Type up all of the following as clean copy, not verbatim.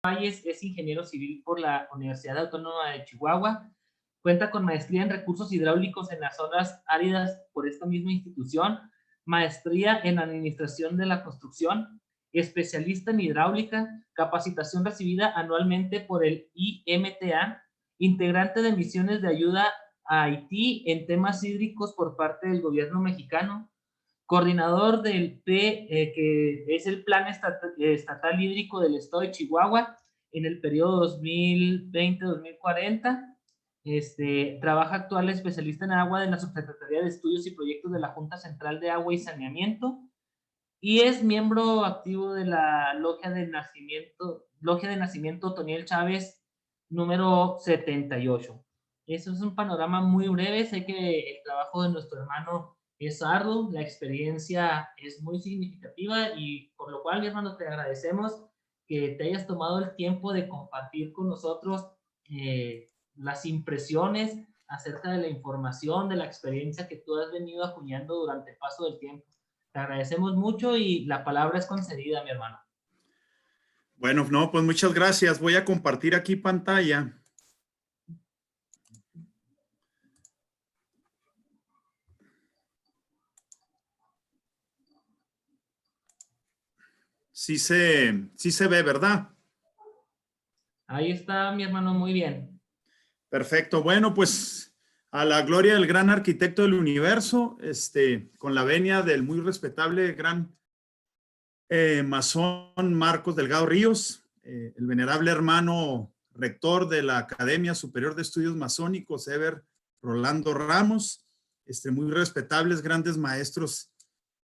Valles es ingeniero civil por la Universidad Autónoma de Chihuahua. Cuenta con maestría en recursos hidráulicos en las zonas áridas por esta misma institución, maestría en administración de la construcción, especialista en hidráulica, capacitación recibida anualmente por el IMTA, integrante de misiones de ayuda a Haití en temas hídricos por parte del gobierno mexicano, coordinador del que es el Plan Estatal Hídrico del Estado de Chihuahua en el periodo 2020-2040. Trabaja actual especialista en agua de la Subsecretaría de Estudios y Proyectos de la Junta Central de Agua y Saneamiento y es miembro activo de la Logia de Nacimiento Toniel Chávez número 78. Eso es un panorama muy breve. Sé que el trabajo de nuestro hermano es arduo, la experiencia es muy significativa y por lo cual, mi hermano, te agradecemos que te hayas tomado el tiempo de compartir con nosotros las impresiones acerca de la información, de la experiencia que tú has venido acuñando durante el paso del tiempo. Te agradecemos mucho y la palabra es concedida, mi hermano. Bueno, no, pues muchas gracias. Voy a compartir aquí pantalla. Sí se ve, ¿verdad? Ahí está, mi hermano, muy bien. Perfecto. Bueno, pues a la gloria del gran arquitecto del universo, con la venia del muy respetable gran masón Marcos Delgado Ríos, el venerable hermano rector de la Academia Superior de Estudios Masónicos, Eber Rolando Ramos, muy respetables grandes maestros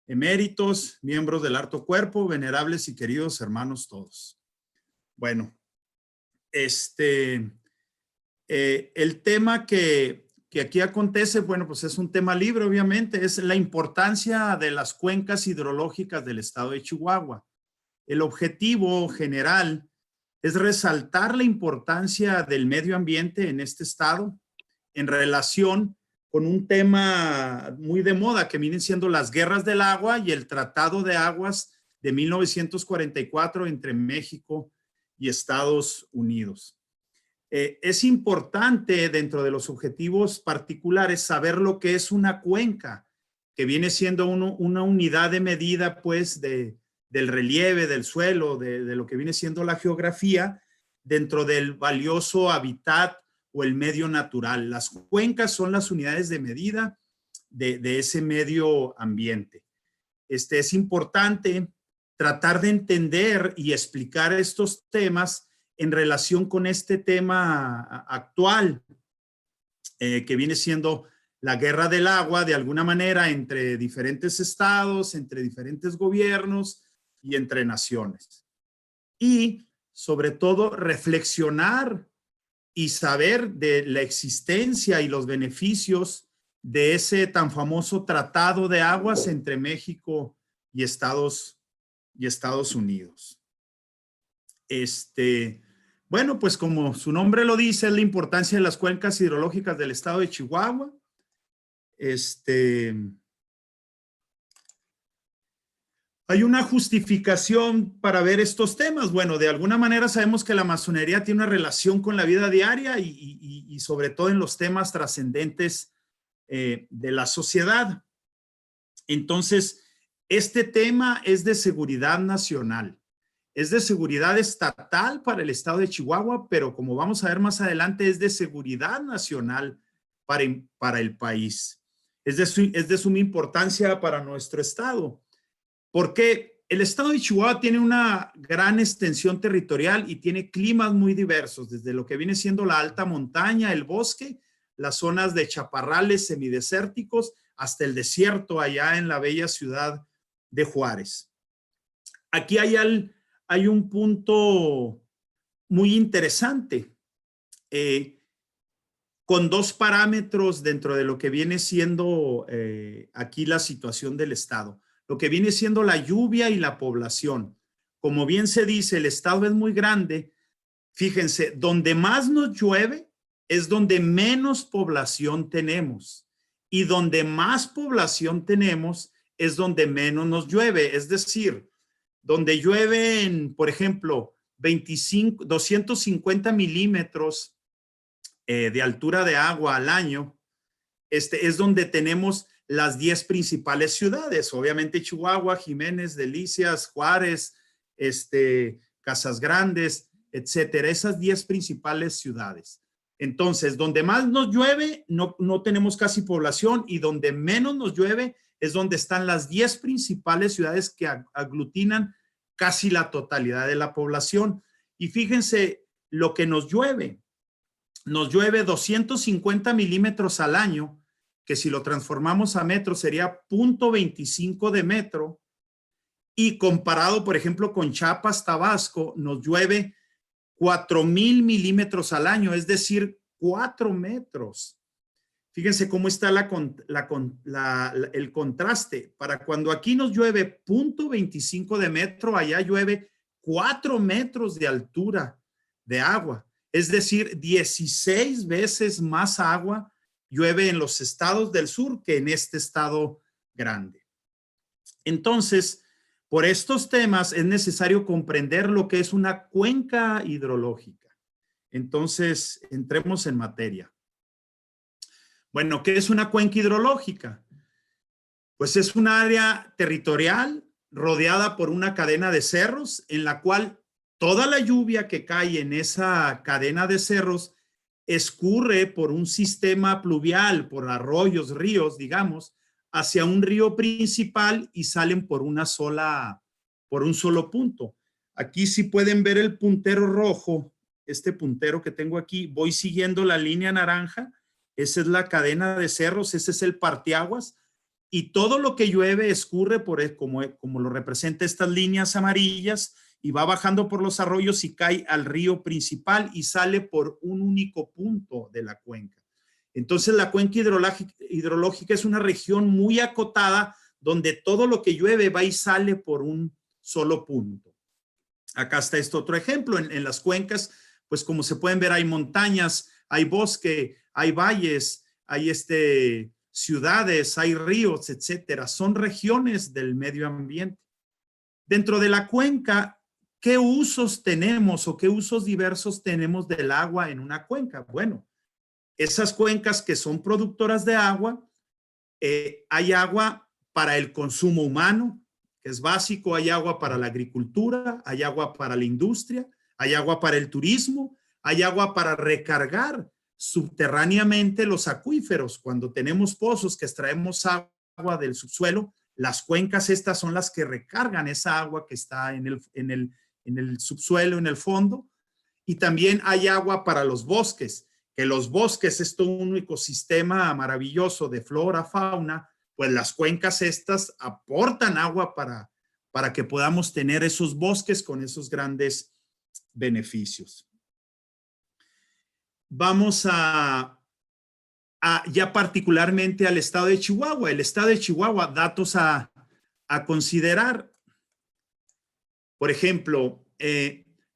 eméritos, miembros del Alto Cuerpo, venerables y queridos hermanos todos. Bueno, el tema que aquí acontece, bueno, pues es un tema libre, obviamente, es la importancia de las cuencas hidrológicas del estado de Chihuahua. El objetivo general es resaltar la importancia del medio ambiente en este estado en relación con un tema muy de moda que vienen siendo las guerras del agua y el Tratado de Aguas de 1944 entre México y Estados Unidos. Es importante dentro de los objetivos particulares saber lo que es una cuenca, que viene siendo una unidad de medida pues del relieve, del suelo, de lo que viene siendo la geografía dentro del valioso hábitat o el medio natural. Las cuencas son las unidades de medida de ese medio ambiente. Es importante tratar de entender y explicar estos temas en relación con este tema actual, que viene siendo la guerra del agua, de alguna manera, entre diferentes estados, entre diferentes gobiernos y entre naciones. Y, sobre todo, reflexionar y saber de la existencia y los beneficios de ese tan famoso Tratado de Aguas entre México y Estados Unidos. Bueno, pues como su nombre lo dice, es la importancia de las cuencas hidrológicas del estado de Chihuahua. Hay una justificación para ver estos temas. Bueno, de alguna manera sabemos que la masonería tiene una relación con la vida diaria y sobre todo en los temas trascendentes de la sociedad. Entonces, este tema es de seguridad nacional. Es de seguridad estatal para el estado de Chihuahua, pero como vamos a ver más adelante, es de seguridad nacional para el país. Es de suma importancia para nuestro estado, porque el estado de Chihuahua tiene una gran extensión territorial y tiene climas muy diversos, desde lo que viene siendo la alta montaña, el bosque, las zonas de chaparrales semidesérticos, hasta el desierto allá en la bella ciudad de Juárez. Aquí hay un punto muy interesante, con dos parámetros dentro de lo que viene siendo aquí la situación del estado. Lo que viene siendo la lluvia y la población. Como bien se dice, el estado es muy grande. Fíjense, donde más nos llueve es donde menos población tenemos. Y donde más población tenemos es donde menos nos llueve. Es decir, donde llueven, por ejemplo, 250 milímetros de altura de agua al año, es donde tenemos las 10 principales ciudades, obviamente Chihuahua, Jiménez, Delicias, Juárez, Casas Grandes, etcétera, esas 10 principales ciudades. Entonces, donde más nos llueve, no tenemos casi población, y donde menos nos llueve es donde están las 10 principales ciudades que aglutinan casi la totalidad de la población. Y fíjense lo que nos llueve 250 milímetros al año, que si lo transformamos a metro sería 0.25 de metro, y comparado, por ejemplo, con Chiapas, Tabasco, nos llueve 4,000 milímetros al año, es decir, 4 metros. Fíjense cómo está el contraste. Para cuando aquí nos llueve 0.25 de metro, allá llueve 4 metros de altura de agua. Es decir, 16 veces más agua llueve en los estados del sur que en este estado grande. Entonces, por estos temas es necesario comprender lo que es una cuenca hidrológica. Entonces, entremos en materia. Bueno, ¿qué es una cuenca hidrológica? Pues es un área territorial rodeada por una cadena de cerros en la cual toda la lluvia que cae en esa cadena de cerros escurre por un sistema pluvial, por arroyos, ríos, digamos, hacia un río principal y salen por un solo punto. Aquí sí pueden ver el puntero rojo, este puntero que tengo aquí, voy siguiendo la línea naranja, esa es la cadena de cerros, ese es el parteaguas, y todo lo que llueve escurre como lo representa estas líneas amarillas, y va bajando por los arroyos y cae al río principal y sale por un único punto de la cuenca. Entonces la cuenca hidrológica es una región muy acotada donde todo lo que llueve va y sale por un solo punto. Acá está otro ejemplo. En las cuencas, pues como se pueden ver, hay montañas, hay bosque, hay valles, hay ciudades, hay ríos, etcétera. Son regiones del medio ambiente. Dentro de la cuenca, ¿qué usos tenemos o qué usos diversos tenemos del agua en una cuenca? Bueno, esas cuencas que son productoras de agua, hay agua para el consumo humano, que es básico, hay agua para la agricultura, hay agua para la industria, hay agua para el turismo, hay agua para recargar subterráneamente los acuíferos. Cuando tenemos pozos que extraemos agua del subsuelo, las cuencas estas son las que recargan esa agua que está en el subsuelo, en el fondo. Y también hay agua para los bosques, que los bosques es todo un ecosistema maravilloso de flora, fauna, pues las cuencas estas aportan agua para que podamos tener esos bosques con esos grandes beneficios. Vamos ya particularmente al estado de Chihuahua. El estado de Chihuahua, datos a considerar. Por ejemplo,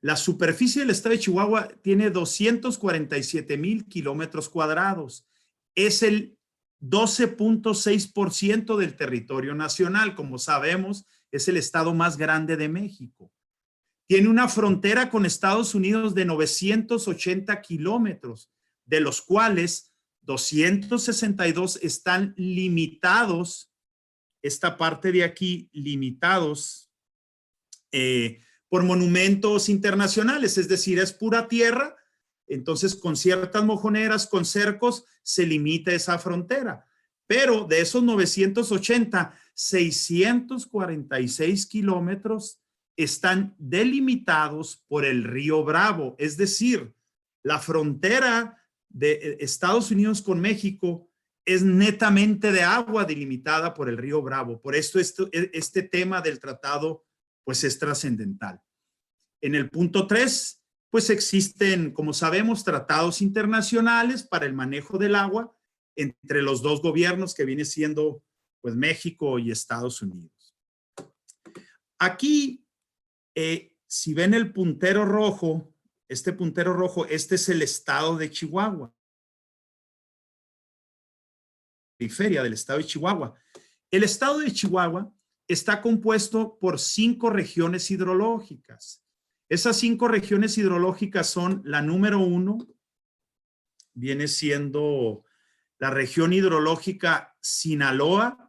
la superficie del estado de Chihuahua tiene 247,000 kilómetros cuadrados. Es el 12.6% del territorio nacional. Como sabemos, es el estado más grande de México. Tiene una frontera con Estados Unidos de 980 kilómetros, de los cuales 262 están limitados, esta parte de aquí, limitados por monumentos internacionales, es decir, es pura tierra, entonces con ciertas mojoneras, con cercos, se limita esa frontera. Pero de esos 980, 646 kilómetros están delimitados por el río Bravo, es decir, la frontera de Estados Unidos con México es netamente de agua delimitada por el río Bravo. Por esto este tema del tratado pues es trascendental. En el punto 3, pues existen, como sabemos, tratados internacionales para el manejo del agua entre los dos gobiernos que viene siendo pues México y Estados Unidos. Aquí, si ven el puntero rojo, este es el estado de Chihuahua. Periferia del estado de Chihuahua. El estado de Chihuahua está compuesto por 5 regiones hidrológicas. Esas 5 regiones hidrológicas son la número 1, viene siendo la región hidrológica Sinaloa,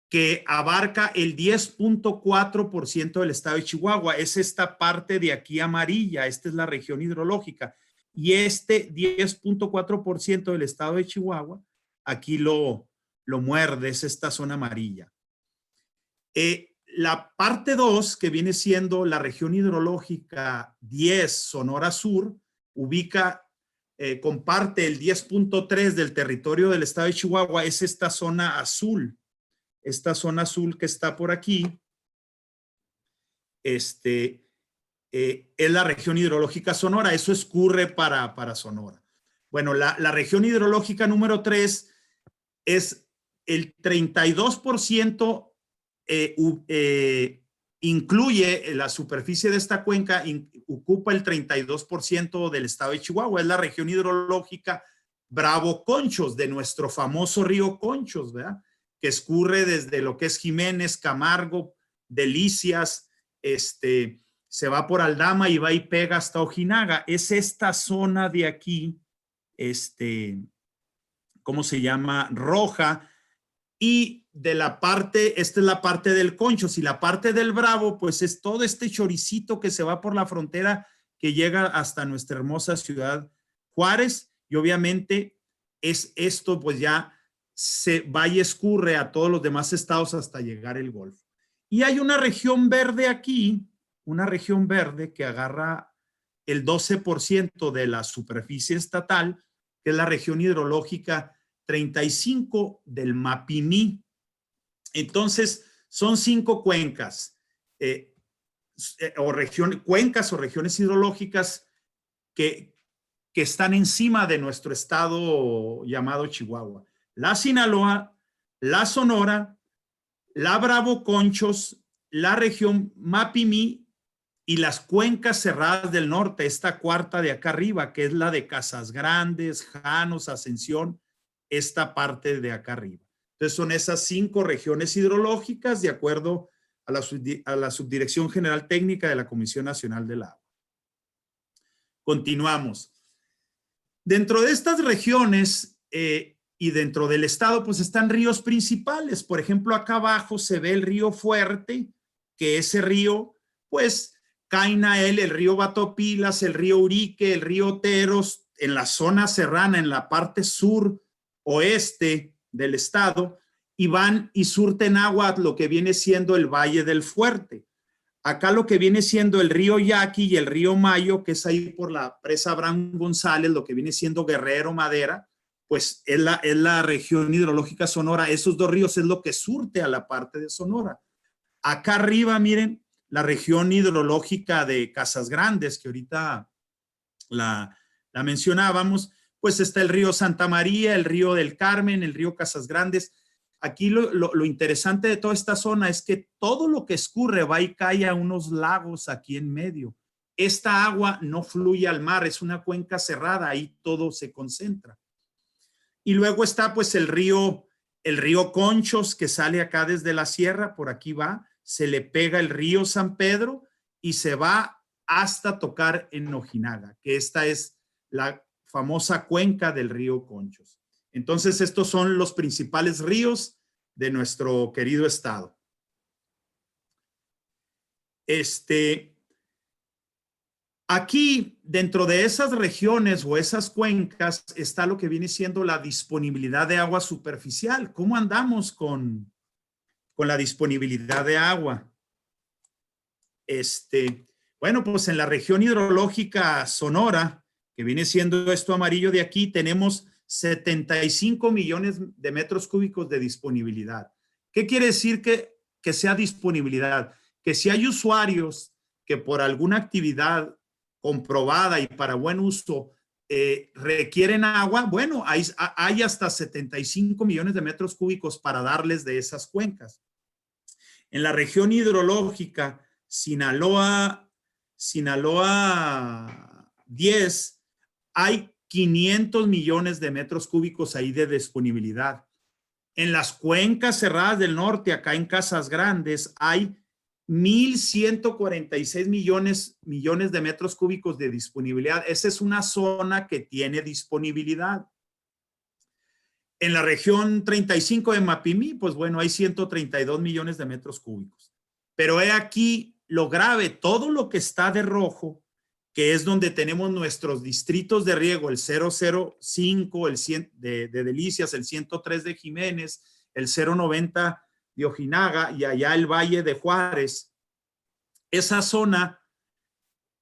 que abarca el 10.4% del estado de Chihuahua. Es esta parte de aquí amarilla, esta es la región hidrológica. Y este 10.4% del estado de Chihuahua, aquí lo muerde, es esta zona amarilla. La parte 2, que viene siendo la región hidrológica 10, Sonora Sur, comparte el 10.3 del territorio del estado de Chihuahua, es esta zona azul. Esta zona azul que está por aquí, es la región hidrológica Sonora. Eso escurre para Sonora. Bueno, la región hidrológica número 3 es el 32%, incluye la superficie de esta cuenca, ocupa el 32% del estado de Chihuahua. Es la región hidrológica Bravo Conchos, de nuestro famoso río Conchos, ¿verdad? Que escurre desde lo que es Jiménez, Camargo, Delicias, se va por Aldama y va y pega hasta Ojinaga. Es esta zona de aquí, ¿cómo se llama? Roja. Y de la parte, esta es la parte del Conchos, y la parte del Bravo, pues es todo este choricito que se va por la frontera que llega hasta nuestra hermosa ciudad Juárez, y obviamente es esto, pues ya se va y escurre a todos los demás estados hasta llegar el Golfo. Y hay una región verde aquí, una región verde que agarra el 12% de la superficie estatal, que es la región hidrológica 35 del Mapimí. Entonces, son 5 cuencas, cuencas o regiones hidrológicas que están encima de nuestro estado llamado Chihuahua. La Sinaloa, la Sonora, la Bravo Conchos, la región Mapimí y las cuencas cerradas del norte, esta cuarta de acá arriba, que es la de Casas Grandes, Janos, Ascensión, esta parte de acá arriba. Entonces son esas 5 regiones hidrológicas de acuerdo a la Subdirección General Técnica de la Comisión Nacional del Agua. Continuamos. Dentro de estas regiones y dentro del estado, pues están ríos principales. Por ejemplo, acá abajo se ve el río Fuerte, que ese río, pues, caen a él el río Batopilas, el río Urique, el río Oteros, en la zona serrana, en la parte sur oeste del estado, y van y surten agua lo que viene siendo el Valle del Fuerte. Acá lo que viene siendo el río Yaqui y el río Mayo, que es ahí por la presa Abraham González, lo que viene siendo Guerrero, Madera, pues es la región hidrológica Sonora. Esos 2 ríos es lo que surte a la parte de Sonora. Acá arriba, miren, la región hidrológica de Casas Grandes, que ahorita la mencionábamos, pues está el río Santa María, el río del Carmen, el río Casas Grandes. Aquí lo interesante de toda esta zona es que todo lo que escurre va y cae a unos lagos aquí en medio. Esta agua no fluye al mar, es una cuenca cerrada, ahí todo se concentra. Y luego está pues el río Conchos, que sale acá desde la sierra, por aquí va, se le pega el río San Pedro y se va hasta tocar en Ojinaga, que esta es la famosa cuenca del río Conchos. Entonces, estos son los principales ríos de nuestro querido estado. Aquí, dentro de esas regiones o esas cuencas, está lo que viene siendo la disponibilidad de agua superficial. ¿Cómo andamos con la disponibilidad de agua? Bueno, pues en la región hidrológica Sonora, que viene siendo esto amarillo de aquí, tenemos 75 millones de metros cúbicos de disponibilidad. ¿Qué quiere decir que sea disponibilidad? Que si hay usuarios que por alguna actividad comprobada y para buen uso requieren agua, bueno, hay hasta 75 millones de metros cúbicos para darles de esas cuencas. En la región hidrológica Sinaloa 10, hay 500 millones de metros cúbicos ahí de disponibilidad. En las cuencas cerradas del norte, acá en Casas Grandes, hay 1,146 millones de metros cúbicos de disponibilidad. Esa es una zona que tiene disponibilidad. En la región 35 de Mapimí, pues bueno, hay 132 millones de metros cúbicos. Pero he aquí lo grave, todo lo que está de rojo, que es donde tenemos nuestros distritos de riego, el 005 el 100 de Delicias, el 103 de Jiménez, el 090 de Ojinaga y allá el Valle de Juárez. Esa zona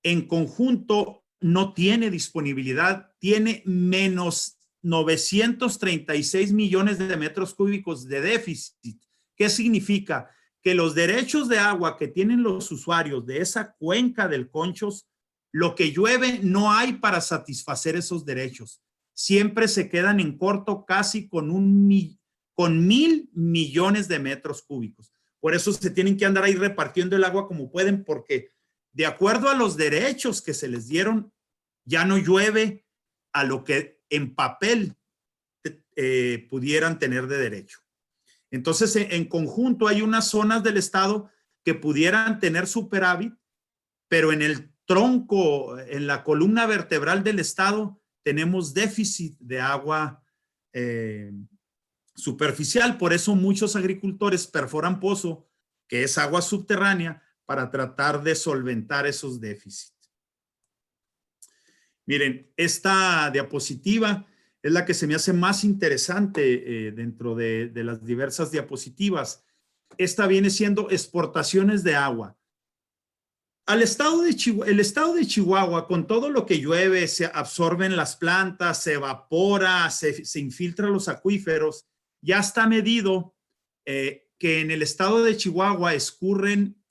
en conjunto no tiene disponibilidad, tiene menos 936 millones de metros cúbicos de déficit. ¿Qué significa? Que los derechos de agua que tienen los usuarios de esa cuenca del Conchos, lo que llueve no hay para satisfacer esos derechos. Siempre se quedan en corto casi con 1,000 millones de metros cúbicos. Por eso se tienen que andar ahí repartiendo el agua como pueden, porque de acuerdo a los derechos que se les dieron, ya no llueve a lo que en papel pudieran tener de derecho. Entonces, en conjunto hay unas zonas del estado que pudieran tener superávit, pero en el tronco, en la columna vertebral del estado, tenemos déficit de agua superficial. Por eso muchos agricultores perforan pozo, que es agua subterránea, para tratar de solventar esos déficits. Miren, esta diapositiva es la que se me hace más interesante dentro de las diversas diapositivas. Esta viene siendo exportaciones de agua. El estado de Chihuahua, con todo lo que llueve, se absorben las plantas, se evapora, se infiltran los acuíferos. Ya está medido que en el estado de Chihuahua escurren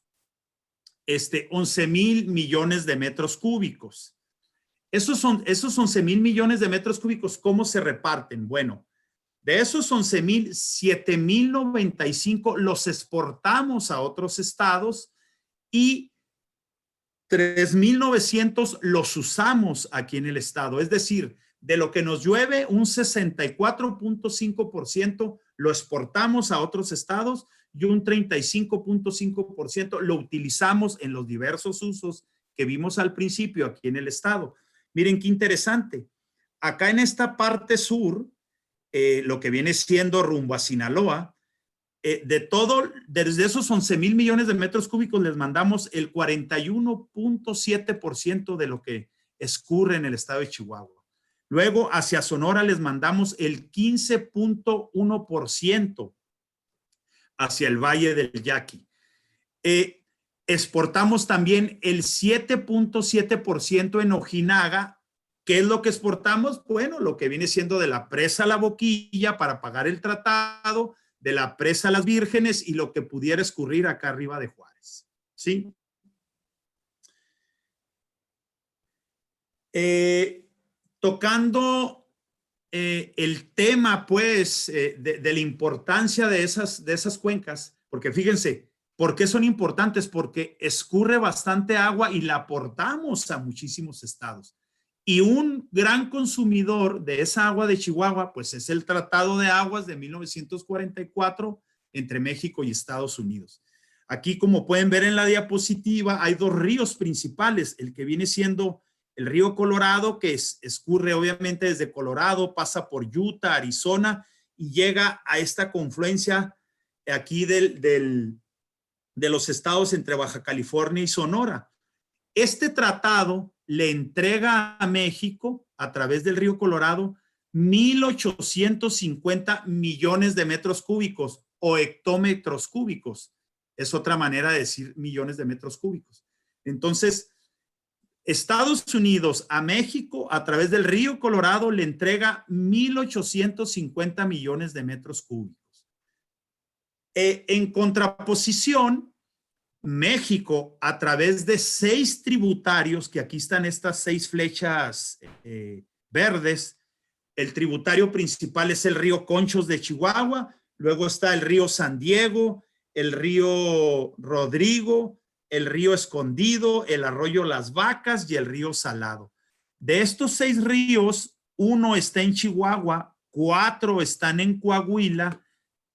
11,000 millones de metros cúbicos. Esos 11,000 millones de metros cúbicos, ¿cómo se reparten? Bueno, de esos 11,000, 7,095 los exportamos a otros estados y 3,900 los usamos aquí en el estado. Es decir, de lo que nos llueve, un 64.5% lo exportamos a otros estados y un 35.5% lo utilizamos en los diversos usos que vimos al principio aquí en el estado. Miren qué interesante. Acá en esta parte sur, lo que viene siendo rumbo a Sinaloa, desde esos 11,000 millones de metros cúbicos les mandamos el 41.7% de lo que escurre en el estado de Chihuahua. Luego hacia Sonora les mandamos el 15.1% hacia el Valle del Yaqui. Exportamos también el 7.7% en Ojinaga. ¿Qué es lo que exportamos? Bueno, lo que viene siendo de la presa La Boquilla para pagar el tratado, de la presa Las Vírgenes y lo que pudiera escurrir acá arriba de Juárez. ¿Sí? Tocando el tema, pues, de la importancia de esas cuencas, porque fíjense, ¿por qué son importantes? Porque escurre bastante agua y la aportamos a muchísimos estados. Y un gran consumidor de esa agua de Chihuahua, pues es el Tratado de Aguas de 1944 entre México y Estados Unidos. Aquí, como pueden ver en la diapositiva, hay dos ríos principales, el que viene siendo el río Colorado, que escurre obviamente desde Colorado, pasa por Utah, Arizona, y llega a esta confluencia aquí de los estados entre Baja California y Sonora. Este tratado le entrega a México, a través del río Colorado, 1,850 millones de metros cúbicos o hectómetros cúbicos. Es otra manera de decir millones de metros cúbicos. Entonces, Estados Unidos a México, a través del río Colorado, le entrega 1,850 millones de metros cúbicos. En contraposición, México, a través de 6 tributarios, que aquí están estas 6 flechas verdes, el tributario principal es el río Conchos de Chihuahua, luego está el río San Diego, el río Rodrigo, el río Escondido, el arroyo Las Vacas y el río Salado. De estos 6 ríos, 1 está en Chihuahua, 4 están en Coahuila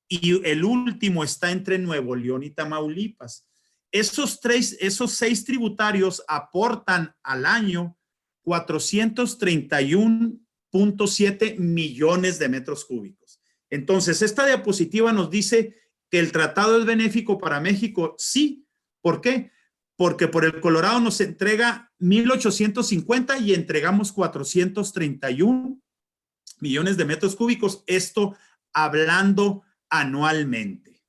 y el último está entre Nuevo León y Tamaulipas. esos 6 tributarios aportan al año 431.7 millones de metros cúbicos. Entonces, esta diapositiva nos dice que el tratado es benéfico para México. Sí. ¿Por qué? Porque por el Colorado nos entrega 1,850 y entregamos 431 millones de metros cúbicos. Esto hablando anualmente.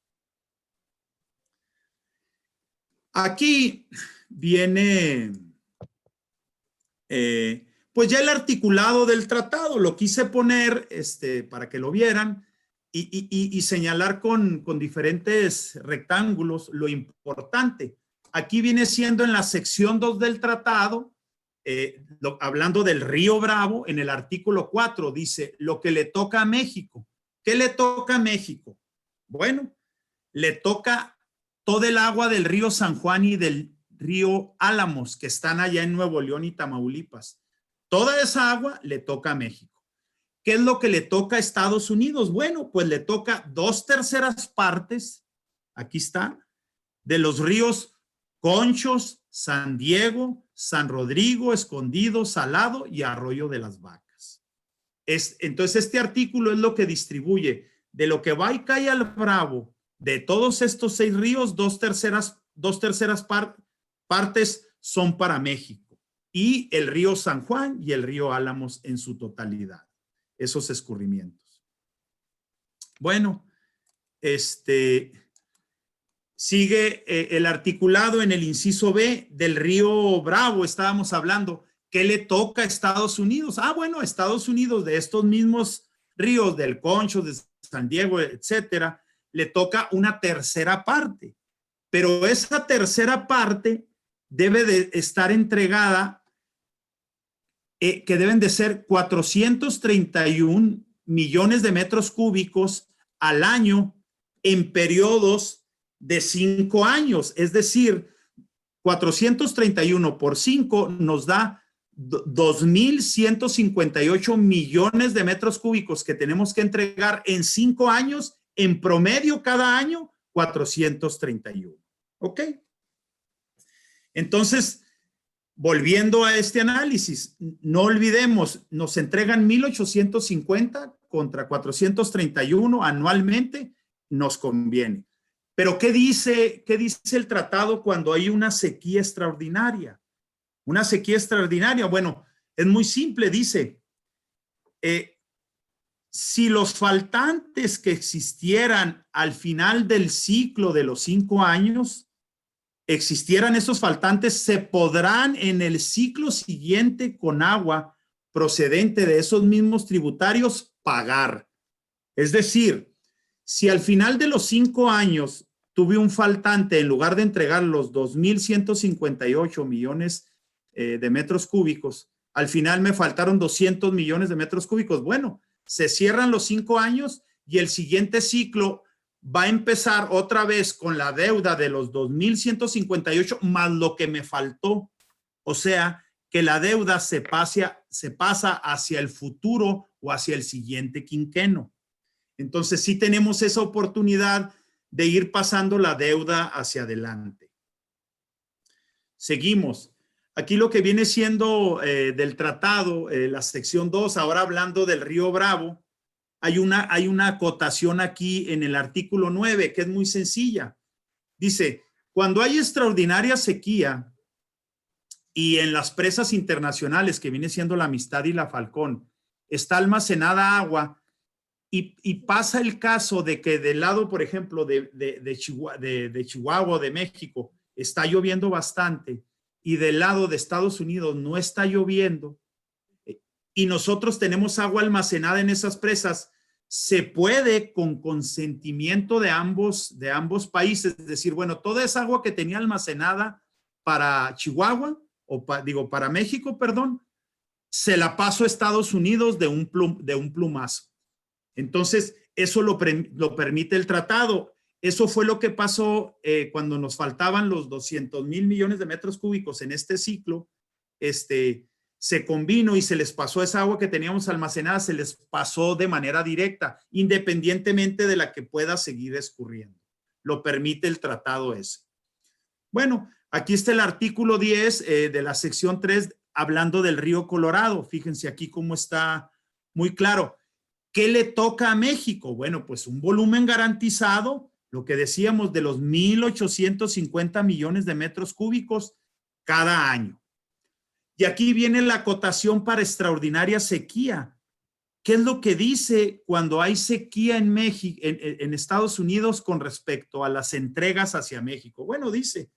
Aquí viene pues ya el articulado del tratado. Lo quise poner para que lo vieran y señalar con diferentes rectángulos lo importante. Aquí viene siendo en la sección 2 del tratado, hablando del Río Bravo, en el artículo 4 dice lo que le toca a México. ¿Qué le toca a México? Bueno, le toca todo el agua del río San Juan y del río Álamos, que están allá en Nuevo León y Tamaulipas. Toda esa agua le toca a México. ¿Qué es lo que le toca a Estados Unidos? Bueno, pues le toca 2/3 partes, aquí está, de los ríos Conchos, San Diego, San Rodrigo, Escondido, Salado y Arroyo de las Vacas. Entonces, este artículo es lo que distribuye de lo que va y cae al Bravo. De todos estos 6 ríos, 2/3 partes son para México y el río San Juan y el río Álamos en su totalidad, esos escurrimientos. Bueno, sigue el articulado en el inciso B del río Bravo. Estábamos hablando, ¿qué le toca a Estados Unidos? Bueno, Estados Unidos de estos mismos ríos, del Concho, de San Diego, etcétera, le toca una 1/3 parte, pero esa 1/3 parte debe de estar entregada, que deben de ser 431 millones de metros cúbicos al año en periodos de 5 años, es decir, 431 por 5 nos da 2,158 millones de metros cúbicos que tenemos que entregar en 5 años. En promedio, cada año, 431. ¿Ok? Entonces, volviendo a este análisis, no olvidemos, nos entregan 1,850 contra 431 anualmente, nos conviene. Pero ¿qué dice el tratado cuando hay una sequía extraordinaria? Una sequía extraordinaria, bueno, es muy simple, dice, si los faltantes que existieran al final del ciclo de los 5 años, existieran esos faltantes, se podrán en el ciclo siguiente con agua procedente de esos mismos tributarios pagar. Es decir, si al final de los 5 años tuve un faltante, en lugar de entregar los 2,158 millones de metros cúbicos, al final me faltaron 200 millones de metros cúbicos. Bueno, se cierran los 5 años y el siguiente ciclo va a empezar otra vez con la deuda de los 2,158 más lo que me faltó. O sea, que la deuda se pasa hacia el futuro o hacia el siguiente quinquenio. Entonces, sí tenemos esa oportunidad de ir pasando la deuda hacia adelante. Seguimos. Aquí lo que viene siendo del tratado, la sección 2, ahora hablando del río Bravo, hay una acotación aquí en el artículo 9 que es muy sencilla. Dice, cuando hay extraordinaria sequía y en las presas internacionales, que viene siendo la Amistad y la Falcón, está almacenada agua y pasa el caso de que del lado, por ejemplo, de Chihuahua, de México, está lloviendo bastante, y del lado de Estados Unidos no está lloviendo, y nosotros tenemos agua almacenada en esas presas, se puede con consentimiento de ambos países, es decir, bueno, toda esa agua que tenía almacenada para Chihuahua, para México, perdón, se la paso a Estados Unidos de un plumazo. Entonces, eso lo permite el tratado. Eso fue lo que pasó cuando nos faltaban los 200,000 millones de metros cúbicos en este ciclo. Se combinó y se les pasó esa agua que teníamos almacenada, se les pasó de manera directa, independientemente de la que pueda seguir escurriendo. Lo permite el tratado ese. Bueno, aquí está el artículo 10 de la sección 3 hablando del río Colorado. Fíjense aquí cómo está muy claro. ¿Qué le toca a México? Bueno, pues un volumen garantizado, lo que decíamos de los 1,850 millones de metros cúbicos cada año. Y aquí viene la acotación para extraordinaria sequía. ¿Qué es lo que dice cuando hay sequía en México, en Estados Unidos con respecto a las entregas hacia México? Bueno, dice,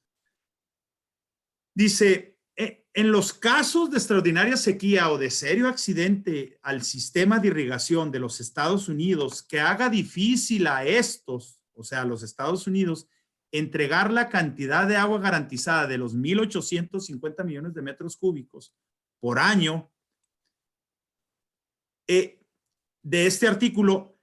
en los casos de extraordinaria sequía o de serio accidente al sistema de irrigación de los Estados Unidos que haga difícil a estos, o sea, a los Estados Unidos, entregar la cantidad de agua garantizada de los 1,850 millones de metros cúbicos por año, de este artículo,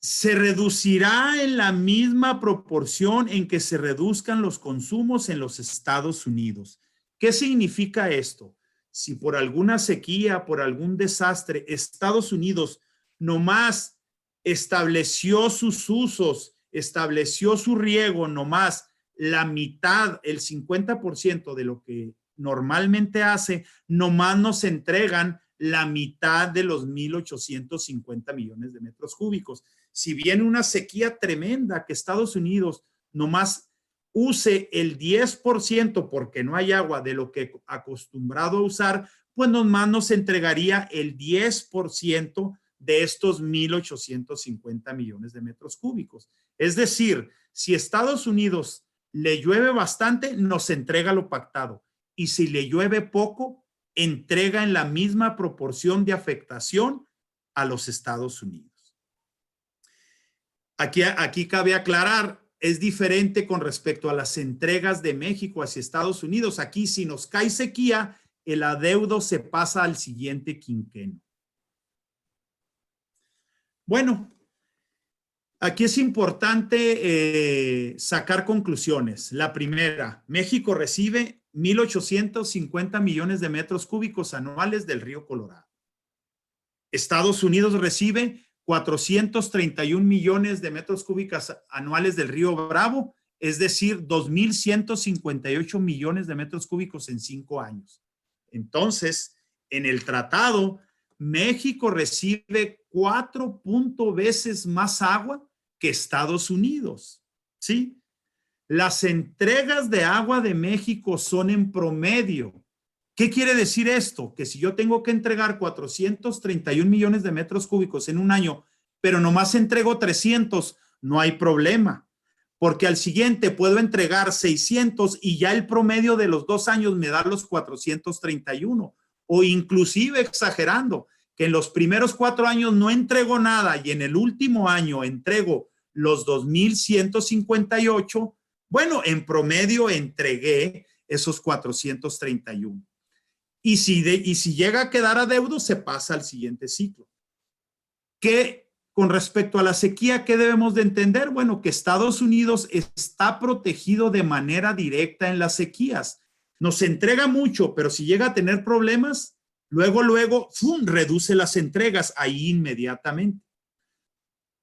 se reducirá en la misma proporción en que se reduzcan los consumos en los Estados Unidos. ¿Qué significa esto? Si por alguna sequía, por algún desastre, Estados Unidos nomás estableció sus usos, estableció su riego nomás la mitad, el 50% de lo que normalmente hace, nomás nos entregan la mitad de los 1,850 millones de metros cúbicos. Si viene una sequía tremenda que Estados Unidos nomás use el 10% porque no hay agua de lo que acostumbrado a usar, pues nomás nos entregaría el 10% de estos 1,850 millones de metros cúbicos. Es decir, si Estados Unidos le llueve bastante, nos entrega lo pactado. Y si le llueve poco, entrega en la misma proporción de afectación a los Estados Unidos. Aquí cabe aclarar, es diferente con respecto a las entregas de México hacia Estados Unidos. Aquí, si nos cae sequía, el adeudo se pasa al siguiente quinquenio. Bueno, aquí es importante sacar conclusiones. La primera, México recibe 1,850 millones de metros cúbicos anuales del río Colorado. Estados Unidos recibe 431 millones de metros cúbicos anuales del río Bravo, es decir, 2,158 millones de metros cúbicos en 5 años. Entonces, en el tratado, México recibe 4 veces más agua que Estados Unidos, ¿sí? Las entregas de agua de México son en promedio. ¿Qué quiere decir esto? Que si yo tengo que entregar 431 millones de metros cúbicos en un año, pero nomás entrego 300, no hay problema. Porque al siguiente puedo entregar 600 y ya el promedio de los 2 años me da los 431. O inclusive exagerando, que en los primeros 4 años no entrego nada y en el último año entrego los 2,158. Bueno, en promedio entregué esos 431. Y si llega a quedar adeudo, se pasa al siguiente ciclo. ¿Qué con respecto a la sequía, qué debemos de entender? Bueno, que Estados Unidos está protegido de manera directa en las sequías. Nos entrega mucho, pero si llega a tener problemas, luego, ¡fum!, reduce las entregas ahí inmediatamente.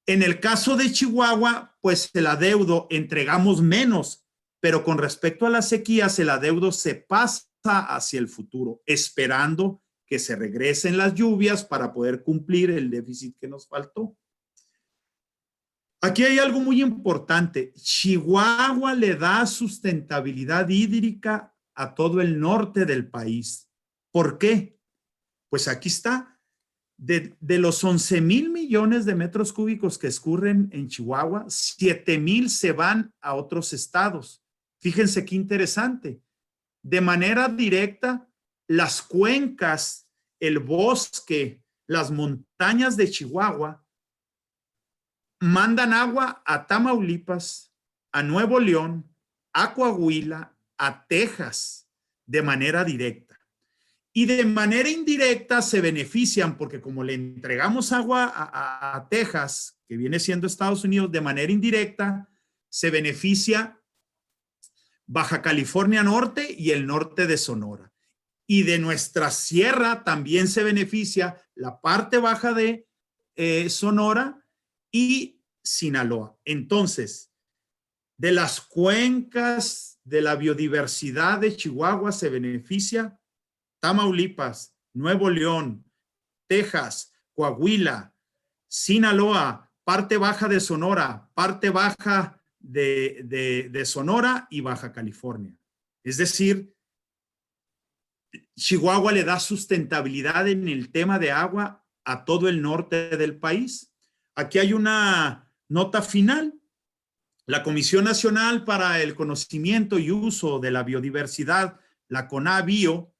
En el caso de Chihuahua, pues el adeudo entregamos menos, pero con respecto a las sequías, el adeudo se pasa hacia el futuro, esperando que se regresen las lluvias para poder cumplir el déficit que nos faltó. Aquí hay algo muy importante. Chihuahua le da sustentabilidad hídrica a todo el norte del país. ¿Por qué? Pues aquí está. De los 11,000 millones de metros cúbicos que escurren en Chihuahua, 7,000 se van a otros estados. Fíjense qué interesante. De manera directa, las cuencas, el bosque, las montañas de Chihuahua mandan agua a Tamaulipas, a Nuevo León, a Coahuila, a Texas, de manera directa. Y de manera indirecta se benefician porque como le entregamos agua a Texas, que viene siendo Estados Unidos, de manera indirecta se beneficia Baja California Norte y el norte de Sonora. Y de nuestra sierra también se beneficia la parte baja de Sonora y Sinaloa. Entonces, de las cuencas de la biodiversidad de Chihuahua se beneficia Tamaulipas, Nuevo León, Texas, Coahuila, Sinaloa, parte baja de Sonora, parte baja de Sonora y Baja California. Es decir, Chihuahua le da sustentabilidad en el tema de agua a todo el norte del país. Aquí hay una nota final. La Comisión Nacional para el Conocimiento y Uso de la Biodiversidad, la CONABIO,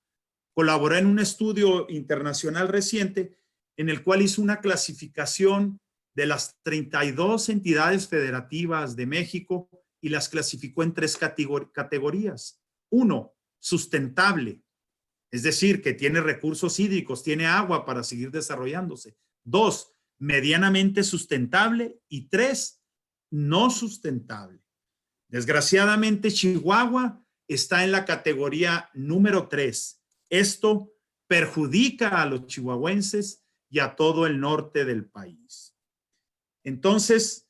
colaboró en un estudio internacional reciente en el cual hizo una clasificación de las 32 entidades federativas de México y las clasificó en 3 categorías. 1, sustentable, es decir, que tiene recursos hídricos, tiene agua para seguir desarrollándose. 2, medianamente sustentable. Y 3, no sustentable. Desgraciadamente, Chihuahua está en la categoría número 3. Esto perjudica a los chihuahuenses y a todo el norte del país. Entonces,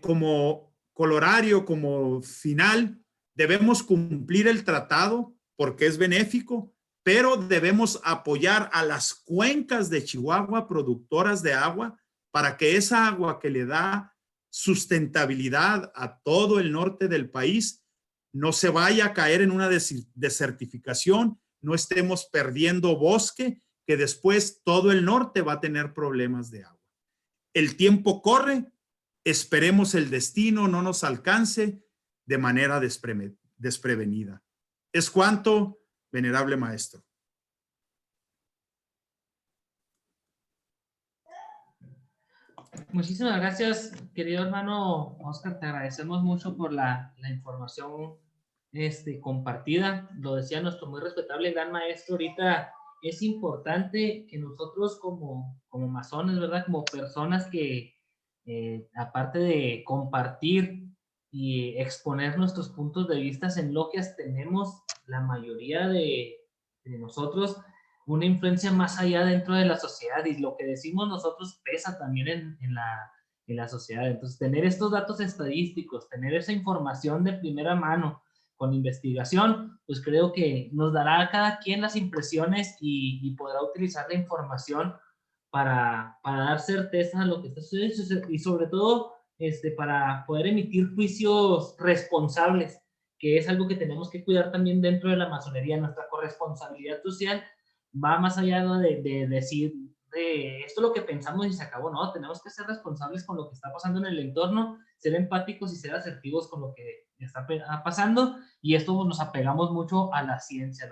como colorario, como final, debemos cumplir el tratado porque es benéfico, pero debemos apoyar a las cuencas de Chihuahua productoras de agua para que esa agua que le da sustentabilidad a todo el norte del país no se vaya a caer en una desertificación, no estemos perdiendo bosque, que después todo el norte va a tener problemas de agua. El tiempo corre, esperemos el destino no nos alcance de manera desprevenida. Es cuanto, venerable maestro. Muchísimas gracias, querido hermano Oscar. Te agradecemos mucho por la información compartida. Lo decía nuestro muy respetable gran maestro ahorita. Es importante que nosotros como masones, ¿verdad? Como personas que, aparte de compartir y exponer nuestros puntos de vista en logias, tenemos la mayoría de nosotros una influencia más allá dentro de la sociedad, y lo que decimos nosotros pesa también en la sociedad. Entonces, tener estos datos estadísticos, tener esa información de primera mano con investigación, pues creo que nos dará a cada quien las impresiones y podrá utilizar la información para dar certeza a lo que está sucediendo y sobre todo para poder emitir juicios responsables, que es algo que tenemos que cuidar también dentro de la masonería. Nuestra corresponsabilidad social va más allá de decir esto es lo que pensamos y se acabó. No, tenemos que ser responsables con lo que está pasando en el entorno, ser empáticos y ser asertivos con lo que está pasando, y esto nos apegamos mucho a la ciencia,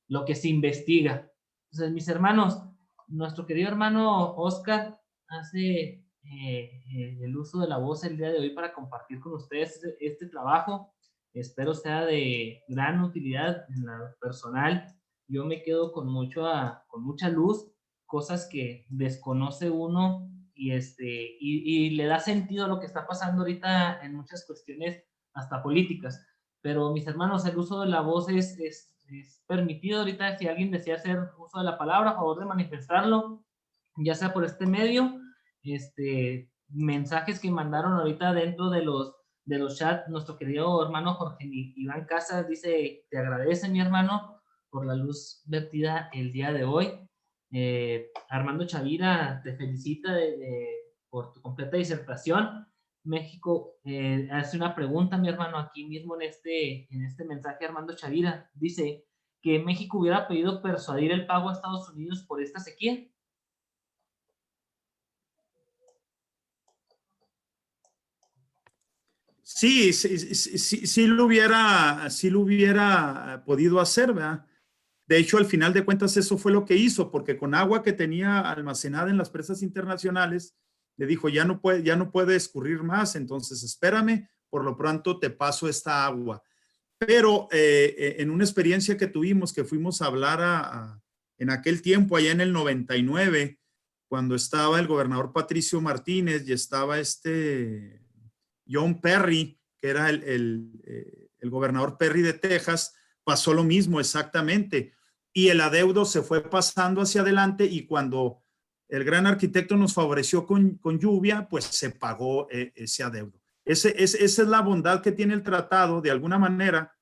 lo que se investiga. Entonces, mis hermanos, nuestro querido hermano Oscar hace el uso de la voz el día de hoy para compartir con ustedes este trabajo. Espero sea de gran utilidad en la personal. Yo me quedo con mucha luz, cosas que desconoce uno y le da sentido a lo que está pasando ahorita en muchas cuestiones, hasta políticas. Pero mis hermanos, el uso de la voz es permitido ahorita. Si alguien desea hacer uso de la palabra, a favor de manifestarlo, ya sea por este medio, mensajes que mandaron ahorita dentro de los chats. Nuestro querido hermano Jorge Iván Casas dice: te agradece, mi hermano, por la luz vertida el día de hoy. Armando Chavira te felicita por tu completa disertación. México hace una pregunta, mi hermano, aquí mismo en este mensaje. Armando Chavira dice que México hubiera pedido persuadir el pago a Estados Unidos por esta sequía. Sí lo hubiera podido hacer, ¿verdad? De hecho, al final de cuentas, eso fue lo que hizo, porque con agua que tenía almacenada en las presas internacionales, le dijo: ya no puede escurrir más, entonces espérame, por lo pronto te paso esta agua. Pero en una experiencia que tuvimos, que fuimos a hablar en aquel tiempo, allá en el 99, cuando estaba el gobernador Patricio Martínez y estaba John Perry, que era el gobernador Perry de Texas, pasó lo mismo exactamente. Y el adeudo se fue pasando hacia adelante, y cuando el gran arquitecto nos favoreció con lluvia, pues se pagó ese adeudo. Esa es la bondad que tiene el tratado, de alguna manera,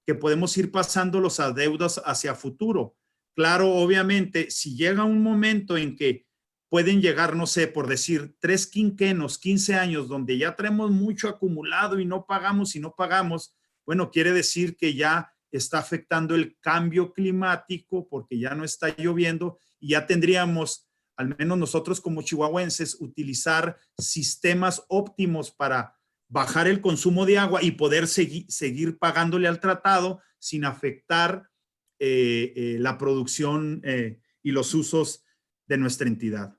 que podemos ir pasando los adeudos hacia futuro. Claro, obviamente, si llega un momento en que pueden llegar, no sé, por decir, 3 quinquenos, 15 años, donde ya tenemos mucho acumulado y no pagamos, bueno, quiere decir que ya está afectando el cambio climático porque ya no está lloviendo y ya tendríamos, al menos nosotros como chihuahuenses, utilizar sistemas óptimos para bajar el consumo de agua y poder seguir pagándole al tratado sin afectar la producción y los usos de nuestra entidad.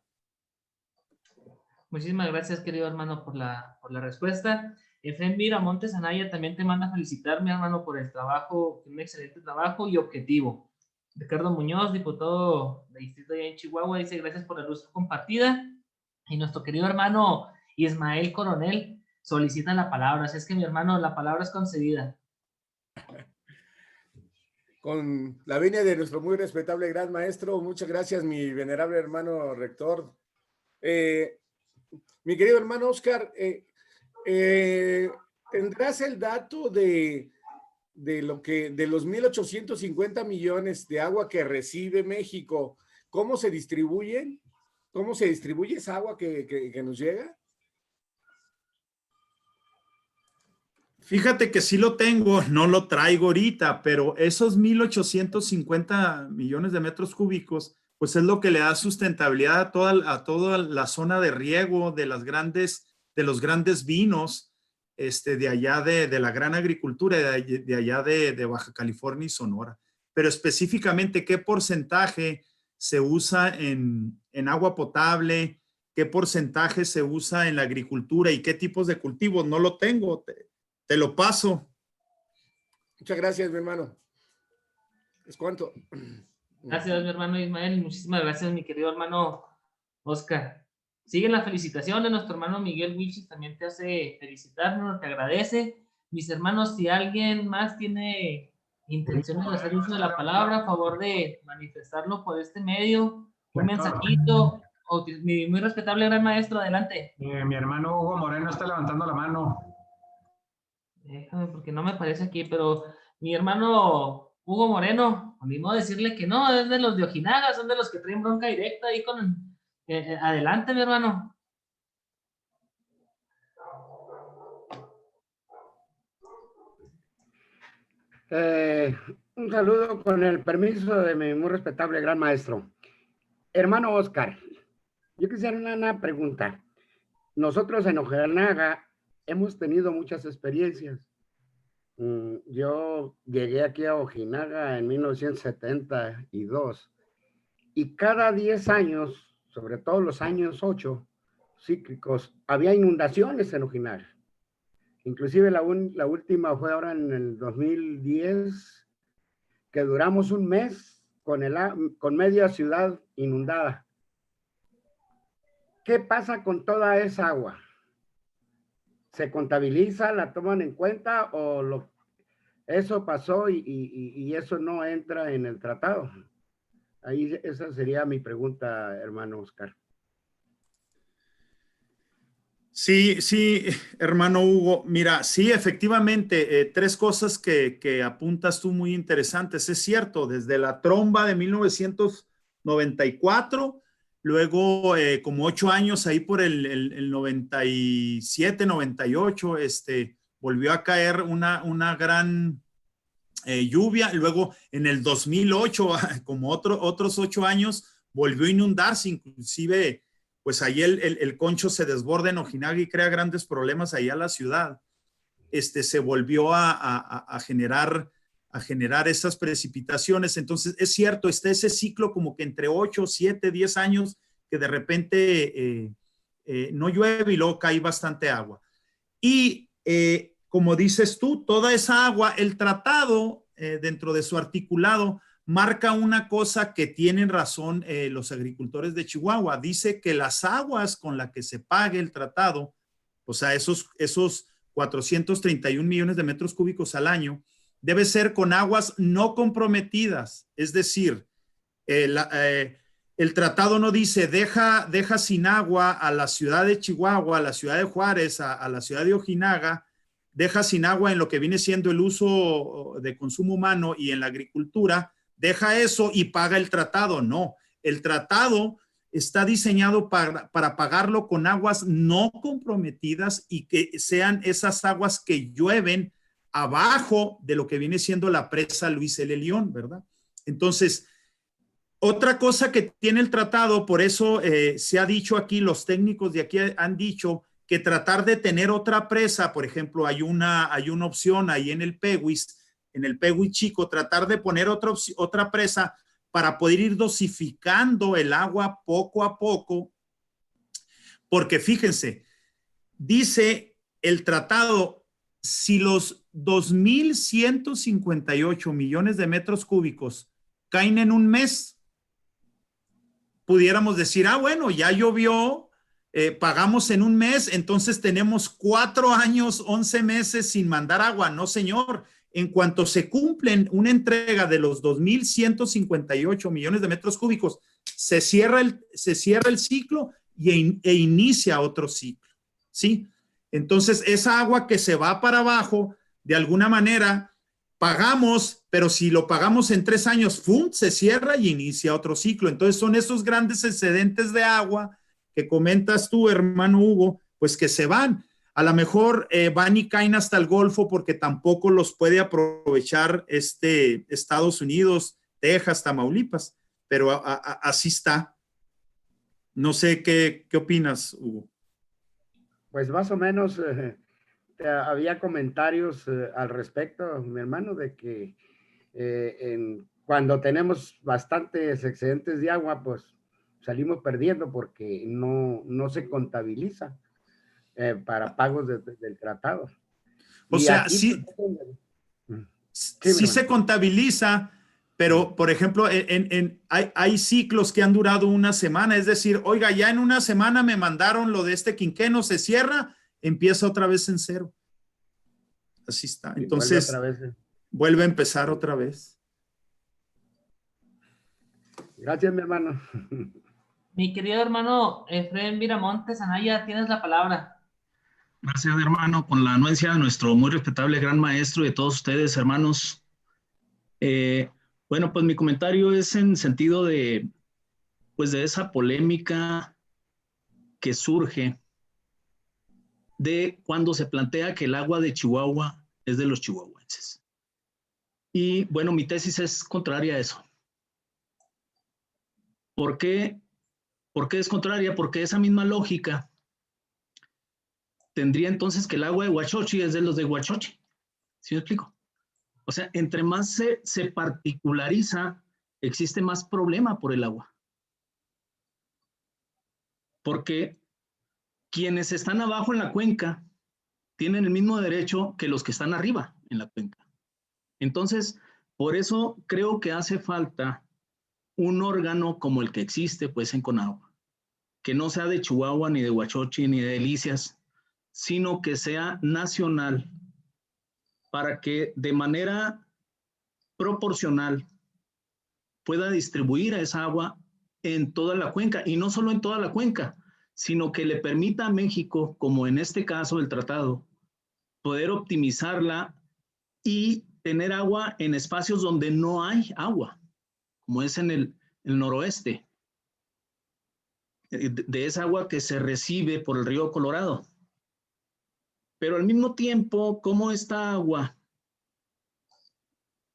Muchísimas gracias, querido hermano, por la respuesta. Efraín Miramontes Anaya también te manda a felicitar, mi hermano, por el trabajo, un excelente trabajo y objetivo. Ricardo Muñoz, diputado de distrito allá en Chihuahua, dice gracias por la luz compartida. Y nuestro querido hermano Ismael Coronel solicita la palabra. Así es que, mi hermano, la palabra es concedida. Con la venia de nuestro muy respetable gran maestro, muchas gracias, mi venerable hermano rector. Mi querido hermano Oscar, ¿tendrás el dato de los 1,850 millones de agua que recibe México? ¿Cómo se distribuyen? ¿Cómo se distribuye esa agua que nos llega? Fíjate que sí lo tengo, no lo traigo ahorita, pero esos 1,850 millones de metros cúbicos, pues es lo que le da sustentabilidad a toda la zona de riego de los grandes vinos, de allá de la gran agricultura, de allá de Baja California y Sonora. Pero específicamente, ¿qué porcentaje se usa en agua potable? ¿Qué porcentaje se usa en la agricultura y qué tipos de cultivos? No lo tengo. Te lo paso. Muchas gracias, mi hermano. ¿Es cuánto? Gracias, mi hermano Ismael. Muchísimas gracias, mi querido hermano Oscar. Siguen las felicitaciones. Nuestro hermano Miguel Wichis también te hace felicitarnos, te agradece. Mis hermanos, si alguien más tiene intenciones de hacer uso de la palabra, a favor de manifestarlo por este medio, un mensajito. Mi muy respetable gran maestro, adelante. Mi hermano Hugo Moreno está levantando la mano. Déjame, porque no me parece aquí, pero mi hermano Hugo Moreno, a mi modo de decirle que no, es de los de Ojinaga, son de los que traen bronca directa ahí con... adelante, mi hermano. Un saludo con el permiso de mi muy respetable gran maestro. Hermano Oscar, yo quisiera una pregunta. Nosotros en Ojinaga hemos tenido muchas experiencias. Yo llegué aquí a Ojinaga en 1972 y cada 10 años, sobre todo los años 8 cíclicos, había inundaciones en Ojinaga. Inclusive la última fue ahora en el 2010, que duramos un mes con media ciudad inundada. ¿Qué pasa con toda esa agua? ¿Se contabiliza, la toman en cuenta o eso pasó y eso no entra en el tratado? Ahí esa sería mi pregunta, hermano Oscar. Sí, hermano Hugo. Mira, sí, efectivamente, 3 cosas que apuntas tú muy interesantes. Es cierto, desde la tromba de 1994, luego como 8 años ahí por el 97, 98, volvió a caer una gran lluvia. Luego en el 2008, como otros 8 años, volvió a inundarse, inclusive pues ahí el Concho se desborda en Ojinaga y crea grandes problemas ahí a la ciudad. Se volvió a generar esas precipitaciones. Entonces, es cierto, está ese ciclo como que entre 8, 7, 10 años que de repente no llueve y luego cae bastante agua. Y como dices tú, toda esa agua, el tratado dentro de su articulado marca una cosa que tienen razón los agricultores de Chihuahua. Dice que las aguas con las que se pague el tratado, o sea, esos 431 millones de metros cúbicos al año, debe ser con aguas no comprometidas. Es decir, El tratado no dice deja sin agua a la ciudad de Chihuahua, a la ciudad de Juárez, a la ciudad de Ojinaga, deja sin agua en lo que viene siendo el uso de consumo humano y en la agricultura, deja eso y paga el tratado. No, el tratado está diseñado para pagarlo con aguas no comprometidas y que sean esas aguas que llueven abajo de lo que viene siendo la presa Luis L. León, ¿verdad? Entonces, otra cosa que tiene el tratado, por eso se ha dicho aquí, los técnicos de aquí han dicho que tratar de tener otra presa, por ejemplo, hay una opción ahí en el Peguis chico, tratar de poner otra presa para poder ir dosificando el agua poco a poco, porque fíjense, dice el tratado, si los 2.158 millones de metros cúbicos caen en un mes, pudiéramos decir, bueno, ya llovió, pagamos en un mes, entonces tenemos 4 años, 11 meses sin mandar agua. No, señor. En cuanto se cumplen una entrega de los 2.158 millones de metros cúbicos, se cierra el ciclo e inicia otro ciclo, ¿sí? Entonces, esa agua que se va para abajo, de alguna manera, pagamos, pero si lo pagamos en 3 años, ¡fum!, se cierra y inicia otro ciclo. Entonces, son esos grandes excedentes de agua que comentas tú, hermano Hugo, pues que se van. A lo mejor van y caen hasta el Golfo porque tampoco los puede aprovechar Estados Unidos, Texas, Tamaulipas, pero así está. No sé qué opinas, Hugo. Pues más o menos había comentarios al respecto, mi hermano, de que cuando tenemos bastantes excedentes de agua, pues salimos perdiendo porque no se contabiliza para pagos del tratado. O sea, sí se contabiliza, pero, por ejemplo, hay ciclos que han durado una semana, es decir, oiga, ya en una semana me mandaron lo de este quinquenio, se cierra, empieza otra vez en cero. Así está. Entonces, vuelve a empezar otra vez. Gracias, mi hermano. Mi querido hermano Efraín Viramontes Anaya, tienes la palabra. Gracias, hermano, con la anuencia de nuestro muy respetable gran maestro y de todos ustedes, hermanos. Bueno, pues mi comentario es en sentido de esa polémica que surge de cuando se plantea que el agua de Chihuahua es de los chihuahuenses. Y bueno, mi tesis es contraria a eso. ¿Por qué es contraria? Porque esa misma lógica tendría entonces que el agua de Huachochi es de los de Huachochi. ¿Sí me explico? O sea, entre más se particulariza, existe más problema por el agua. Porque quienes están abajo en la cuenca tienen el mismo derecho que los que están arriba en la cuenca. Entonces, por eso creo que hace falta un órgano como el que existe pues en Conagua, que no sea de Chihuahua, ni de Huachochi, ni de Delicias, sino que sea nacional, para que de manera proporcional pueda distribuir esa agua en toda la cuenca, y no solo en toda la cuenca, sino que le permita a México, como en este caso el tratado, poder optimizarla y tener agua en espacios donde no hay agua, como es en el noroeste, de esa agua que se recibe por el río Colorado. Pero al mismo tiempo, como esta agua,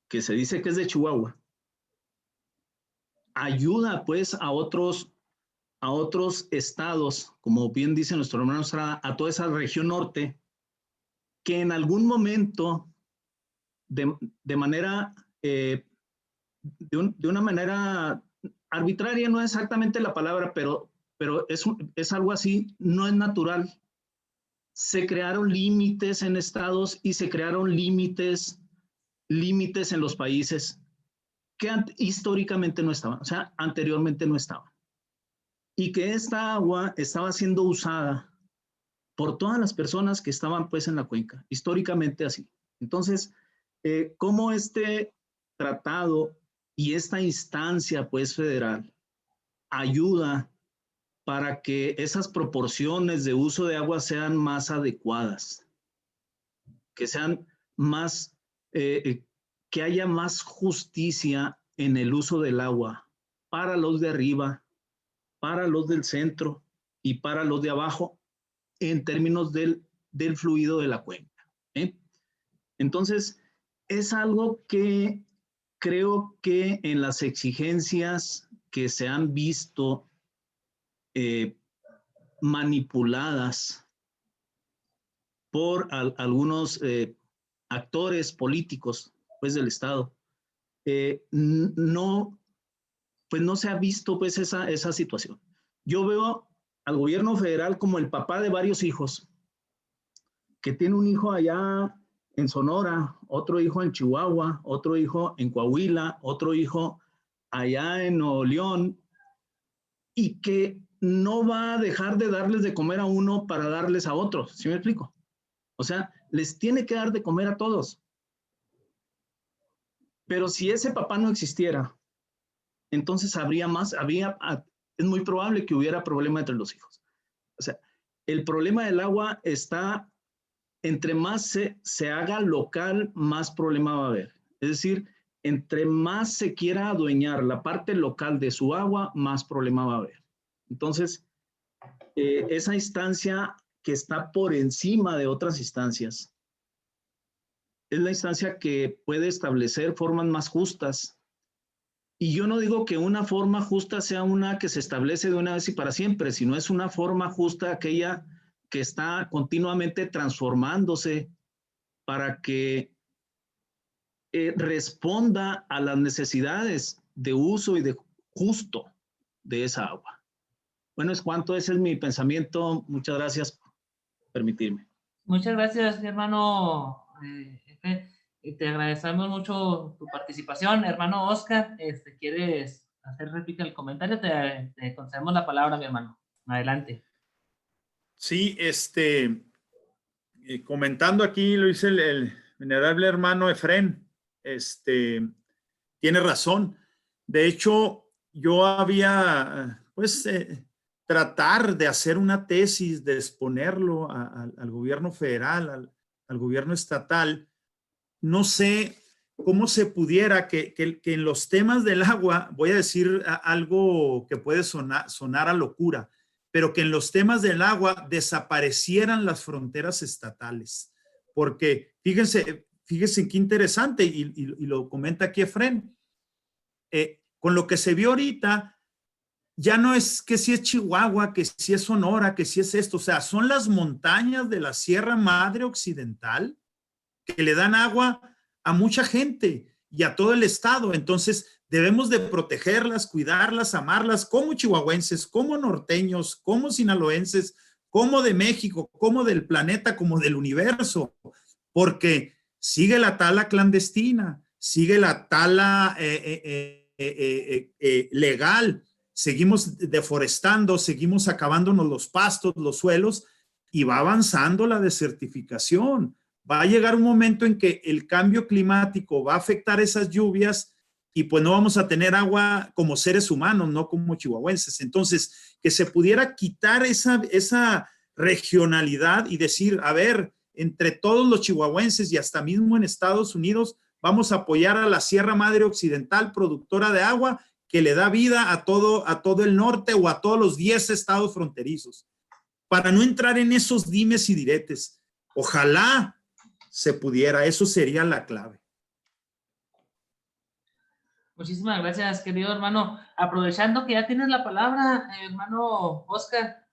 que se dice que es de Chihuahua, ayuda pues a otros estados, como bien dice nuestro hermano Estrada, a toda esa región norte, que en algún momento, de manera, de una manera arbitraria, no es exactamente la palabra, pero es algo así, no es natural. Se crearon límites en estados y se crearon límites en los países que históricamente no estaban, o sea, anteriormente no estaban. Y que esta agua estaba siendo usada por todas las personas que estaban pues en la cuenca, históricamente así. Entonces, ¿cómo este tratado y esta instancia pues federal ayuda para que esas proporciones de uso de agua sean más adecuadas, que sean más, que haya más justicia en el uso del agua para los de arriba, para los del centro y para los de abajo, en términos del fluido de la cuenca. Entonces, es algo que creo que en las exigencias que se han visto manipuladas por algunos actores políticos, pues, del Estado, no se ha visto, pues, esa situación. Yo veo al gobierno federal como el papá de varios hijos, que tiene un hijo allá en Sonora, otro hijo en Chihuahua, otro hijo en Coahuila, otro hijo allá en Nuevo León, y que no va a dejar de darles de comer a uno para darles a otros, ¿sí me explico? O sea, les tiene que dar de comer a todos. Pero si ese papá no existiera, entonces es muy probable que hubiera problema entre los hijos. O sea, el problema del agua está, entre más se haga local, más problema va a haber. Es decir, entre más se quiera adueñar la parte local de su agua, más problema va a haber. Entonces, esa instancia que está por encima de otras instancias es la instancia que puede establecer formas más justas. Y yo no digo que una forma justa sea una que se establece de una vez y para siempre, sino es una forma justa aquella que está continuamente transformándose para que responda a las necesidades de uso y de justo de esa agua. Bueno, es cuanto, ese es mi pensamiento. Muchas gracias por permitirme. Muchas gracias, mi hermano. Te agradecemos mucho tu participación. Hermano Oscar, ¿quieres hacer réplica al comentario? Te concedemos la palabra, mi hermano. Adelante. Sí, comentando aquí, lo dice el venerable hermano Efrén, tiene razón. De hecho, yo había, pues, tratar de hacer una tesis, de exponerlo al gobierno federal, al gobierno estatal. No sé cómo se pudiera que en los temas del agua, voy a decir algo que puede sonar a locura, pero que en los temas del agua desaparecieran las fronteras estatales. Porque fíjense qué interesante, y lo comenta aquí Efrén, con lo que se vio ahorita, ya no es que si es Chihuahua, que si es Sonora, que si es esto, o sea, son las montañas de la Sierra Madre Occidental que le dan agua a mucha gente y a todo el estado. Entonces debemos de protegerlas, cuidarlas, amarlas, como chihuahuenses, como norteños, como sinaloenses, como de México, como del planeta, como del universo, porque sigue la tala clandestina, sigue la tala legal, seguimos deforestando, seguimos acabándonos los pastos, los suelos, y va avanzando la desertificación. Va a llegar un momento en que el cambio climático va a afectar esas lluvias y pues no vamos a tener agua como seres humanos, no como chihuahuenses. Entonces, que se pudiera quitar esa regionalidad y decir, a ver, entre todos los chihuahuenses y hasta mismo en Estados Unidos, vamos a apoyar a la Sierra Madre Occidental, productora de agua, que le da vida a todo el norte o a todos los 10 estados fronterizos, para no entrar en esos dimes y diretes. Ojalá se pudiera, eso sería la clave. Muchísimas gracias, querido hermano. Aprovechando que ya tienes la palabra, hermano Oscar,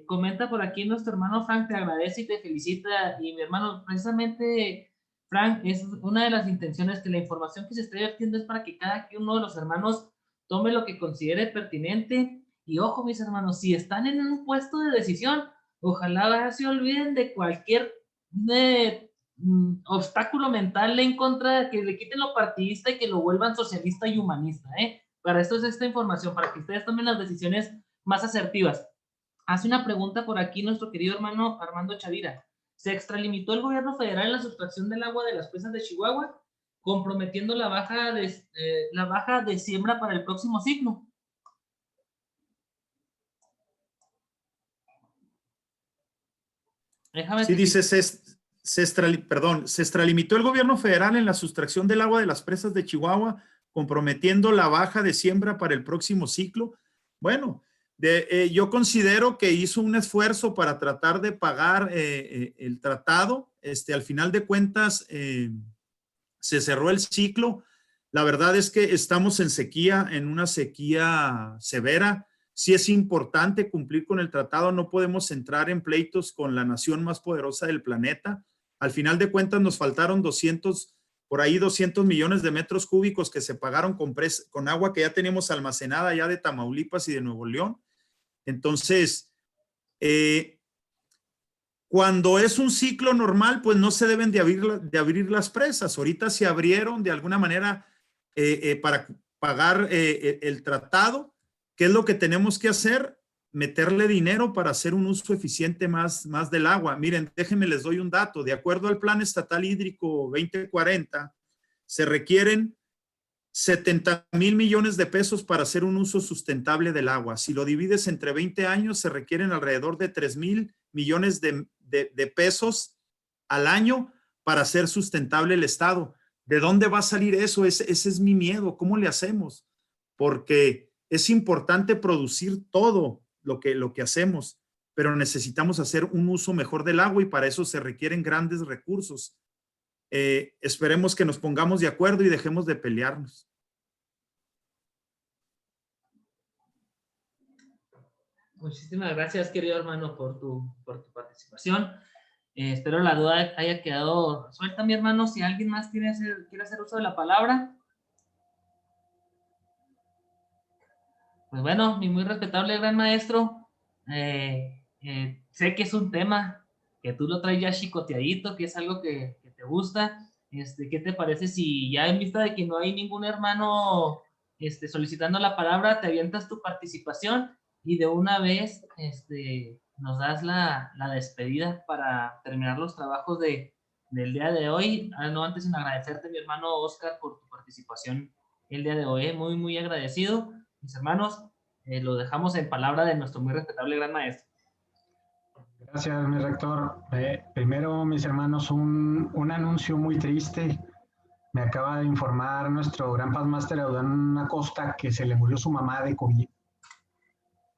comenta por aquí nuestro hermano Frank, te agradece y te felicita. Y mi hermano, precisamente, Frank, es una de las intenciones que la información que se está vertiendo es para que cada uno de los hermanos tome lo que considere pertinente. Y ojo, mis hermanos, si están en un puesto de decisión, ojalá se olviden de cualquier obstáculo mental en contra, que le quiten lo partidista y que lo vuelvan socialista y humanista. Para esto es esta información, para que ustedes tomen las decisiones más asertivas. Hace una pregunta por aquí nuestro querido hermano Armando Chavira. ¿Se extralimitó el gobierno federal en la sustracción del agua de las presas de Chihuahua, comprometiendo la baja de siembra para el próximo ciclo? Déjame Sí, dice, se extralimitó el gobierno federal en la sustracción del agua de las presas de Chihuahua, comprometiendo la baja de siembra para el próximo ciclo. Bueno, yo considero que hizo un esfuerzo para tratar de pagar el tratado. Al final de cuentas, se cerró el ciclo. La verdad es que estamos en sequía, en una sequía severa. Sí es importante cumplir con el tratado, no podemos entrar en pleitos con la nación más poderosa del planeta. Al final de cuentas nos faltaron 200 millones de metros cúbicos que se pagaron con agua que ya teníamos almacenada ya de Tamaulipas y de Nuevo León. Entonces, cuando es un ciclo normal, pues no se deben de abrir las presas. Ahorita se abrieron de alguna manera para pagar el tratado. ¿Qué es lo que tenemos que hacer? Meterle dinero para hacer un uso eficiente más del agua. Miren, déjenme les doy un dato. De acuerdo al Plan Estatal Hídrico 2040, se requieren 70,000 millones de pesos para hacer un uso sustentable del agua. Si lo divides entre 20 años, se requieren alrededor de 3,000 millones de pesos al año para hacer sustentable el Estado. ¿De dónde va a salir eso? Ese es mi miedo. ¿Cómo le hacemos? Porque es importante producir todo lo que hacemos, pero necesitamos hacer un uso mejor del agua y para eso se requieren grandes recursos. Esperemos que nos pongamos de acuerdo y dejemos de pelearnos. Muchísimas gracias, querido hermano, por tu participación. Espero la duda haya quedado resuelta, mi hermano. Si alguien más quiere hacer uso de la palabra. Pues bueno, mi muy respetable gran maestro, sé que es un tema que tú lo traes ya chicoteadito, que es algo que te gusta. ¿Qué te parece si ya en vista de que no hay ningún hermano solicitando la palabra, te avientas tu participación y de una vez nos das la despedida para terminar los trabajos del día de hoy? No antes sin agradecerte, mi hermano Oscar, por tu participación el día de hoy, muy, muy agradecido. Mis hermanos, lo dejamos en palabra de nuestro muy respetable gran maestro. Gracias, mi rector. Primero, mis hermanos, un anuncio muy triste. Me acaba de informar nuestro gran Paz Máster Eudán Acosta que se le murió su mamá de COVID.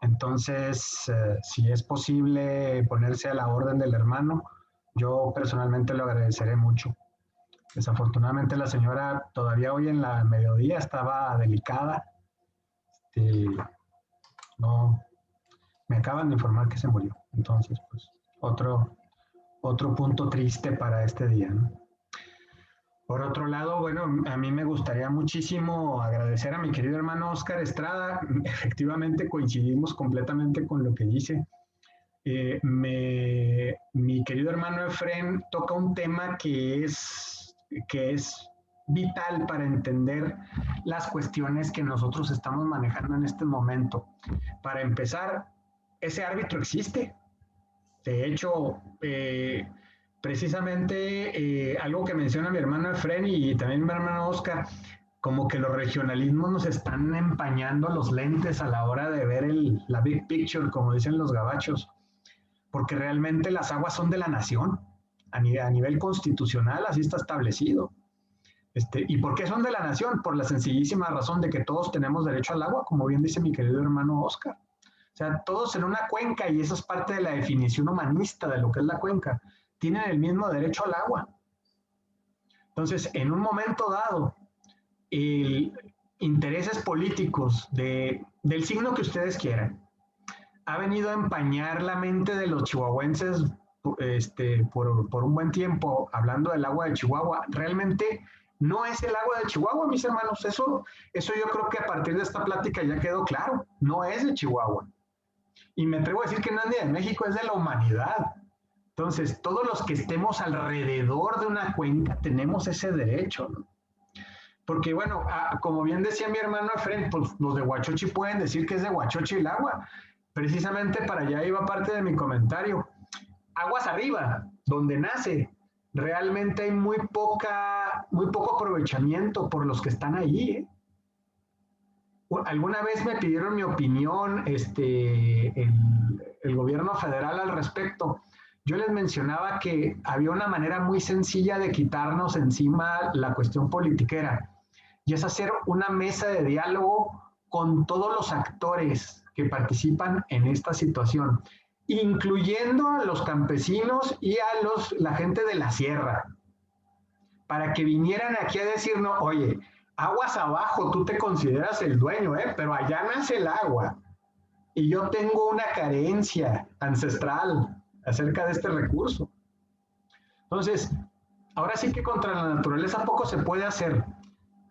Entonces, si es posible ponerse a la orden del hermano, yo personalmente lo agradeceré mucho. Desafortunadamente la señora todavía hoy en la mediodía estaba delicada. No, me acaban de informar que se murió. Entonces, pues, otro punto triste para este día, ¿no? Por otro lado, bueno, a mí me gustaría muchísimo agradecer a mi querido hermano Oscar Estrada. Efectivamente, coincidimos completamente con lo que dice. Mi querido hermano Efren toca un tema que es vital para entender las cuestiones que nosotros estamos manejando en este momento. Para empezar, ese árbitro existe. De hecho, precisamente algo que menciona mi hermano Efren y también mi hermano Oscar, como que los regionalismos nos están empañando los lentes a la hora de ver la big picture, como dicen los gabachos, porque realmente las aguas son de la nación, a nivel constitucional, así está establecido. ¿Y por qué son de la nación? Por la sencillísima razón de que todos tenemos derecho al agua, como bien dice mi querido hermano Oscar. O sea, todos en una cuenca, y eso es parte de la definición humanista de lo que es la cuenca, tienen el mismo derecho al agua. Entonces, en un momento dado, intereses políticos del signo que ustedes quieran, ha venido a empañar la mente de los chihuahuenses por un buen tiempo, hablando del agua de Chihuahua. Realmente no es el agua de Chihuahua, mis hermanos. Eso yo creo que a partir de esta plática ya quedó claro. No es de Chihuahua. Y me atrevo a decir que no es ni de México, es de la humanidad. Entonces, todos los que estemos alrededor de una cuenca tenemos ese derecho, ¿no? Porque, bueno, como bien decía mi hermano Efren, pues los de Huachochi pueden decir que es de Huachochi el agua. Precisamente para allá iba parte de mi comentario. Aguas arriba, donde nace, realmente hay muy poco aprovechamiento por los que están ahí, ¿eh? Alguna vez me pidieron mi opinión el gobierno federal al respecto, yo les mencionaba que había una manera muy sencilla de quitarnos encima la cuestión politiquera, y es hacer una mesa de diálogo con todos los actores que participan en esta situación, incluyendo a los campesinos y a la gente de la sierra, para que vinieran aquí a decirnos, oye, aguas abajo, tú te consideras el dueño, pero allá nace el agua, y yo tengo una carencia ancestral acerca de este recurso. Entonces, ahora sí que contra la naturaleza poco se puede hacer.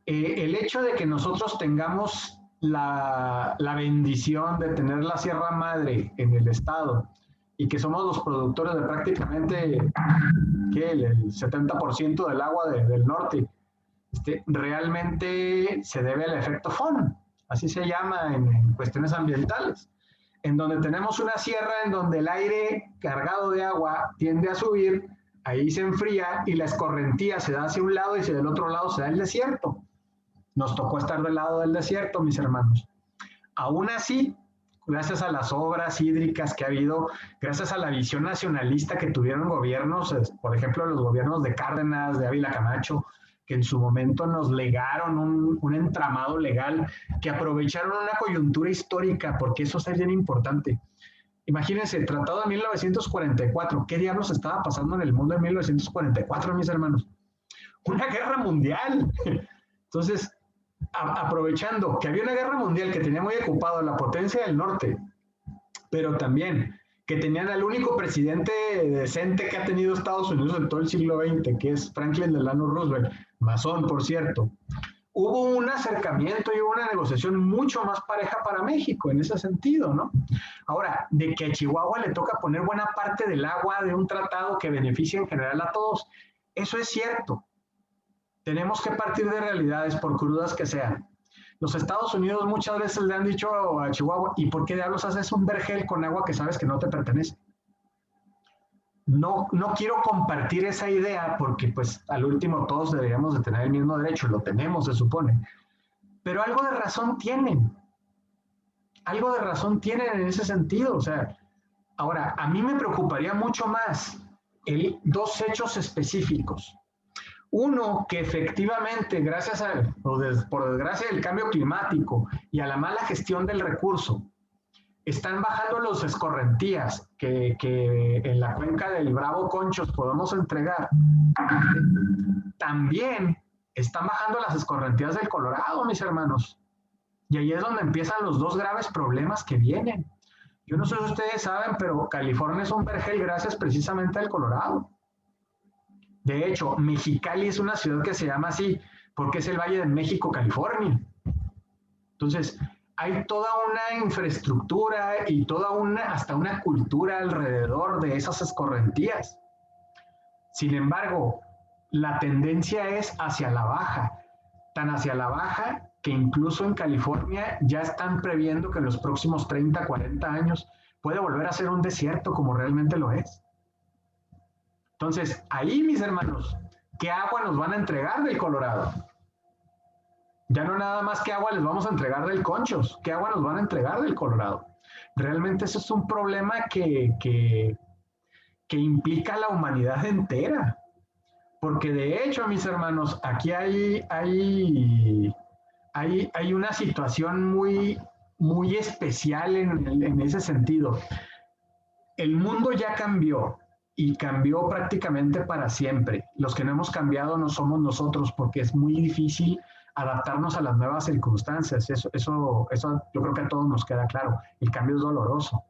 El hecho de que nosotros tengamos la bendición de tener la Sierra Madre en el estado y que somos los productores de prácticamente el 70% del agua del norte, realmente se debe al efecto FON, así se llama en cuestiones ambientales, en donde tenemos una sierra en donde el aire cargado de agua tiende a subir, ahí se enfría y la escorrentía se da hacia un lado y hacia el otro lado se da el desierto. Nos tocó estar del lado del desierto, mis hermanos. Aún así, gracias a las obras hídricas que ha habido, gracias a la visión nacionalista que tuvieron gobiernos, por ejemplo, los gobiernos de Cárdenas, de Ávila Camacho, que en su momento nos legaron un entramado legal, que aprovecharon una coyuntura histórica, porque eso es bien importante. Imagínense, Tratado de 1944, ¿qué diablos estaba pasando en el mundo en 1944, mis hermanos? Una guerra mundial. Entonces, aprovechando que había una guerra mundial que tenía muy ocupado la potencia del norte, pero también que tenían al único presidente decente que ha tenido Estados Unidos en todo el siglo XX, que es Franklin Delano Roosevelt, masón, por cierto, hubo un acercamiento y hubo una negociación mucho más pareja para México en ese sentido, ¿no? Ahora, de que a Chihuahua le toca poner buena parte del agua de un tratado que beneficia en general a todos, eso es cierto. Tenemos que partir de realidades, por crudas que sean. Los Estados Unidos muchas veces le han dicho a Chihuahua, ¿y por qué diablos haces un vergel con agua que sabes que no te pertenece? No quiero compartir esa idea porque pues al último todos deberíamos de tener el mismo derecho, lo tenemos, se supone. Pero algo de razón tienen. Algo de razón tienen en ese sentido. O sea, ahora, a mí me preocuparía mucho más dos hechos específicos. Uno, que efectivamente, gracias por desgracia del cambio climático y a la mala gestión del recurso, están bajando los escorrentías que en la cuenca del Bravo Conchos podemos entregar. También están bajando las escorrentías del Colorado, mis hermanos. Y ahí es donde empiezan los dos graves problemas que vienen. Yo no sé si ustedes saben, pero California es un vergel gracias precisamente al Colorado. De hecho, Mexicali es una ciudad que se llama así porque es el Valle de México, California. Entonces, hay toda una infraestructura y hasta una cultura alrededor de esas escorrentías. Sin embargo, la tendencia es hacia la baja, tan hacia la baja que incluso en California ya están previendo que en los próximos 30, 40 años puede volver a ser un desierto como realmente lo es. Entonces, ahí, mis hermanos, ¿qué agua nos van a entregar del Colorado? Ya no nada más qué agua les vamos a entregar del Conchos, qué agua nos van a entregar del Colorado. Realmente eso es un problema que implica a la humanidad entera. Porque de hecho, mis hermanos, aquí hay una situación muy, muy especial en ese sentido. El mundo ya cambió. Y cambió prácticamente para siempre. Los que no hemos cambiado no somos nosotros porque es muy difícil adaptarnos a las nuevas circunstancias. Eso yo creo que a todos nos queda claro. El cambio es doloroso.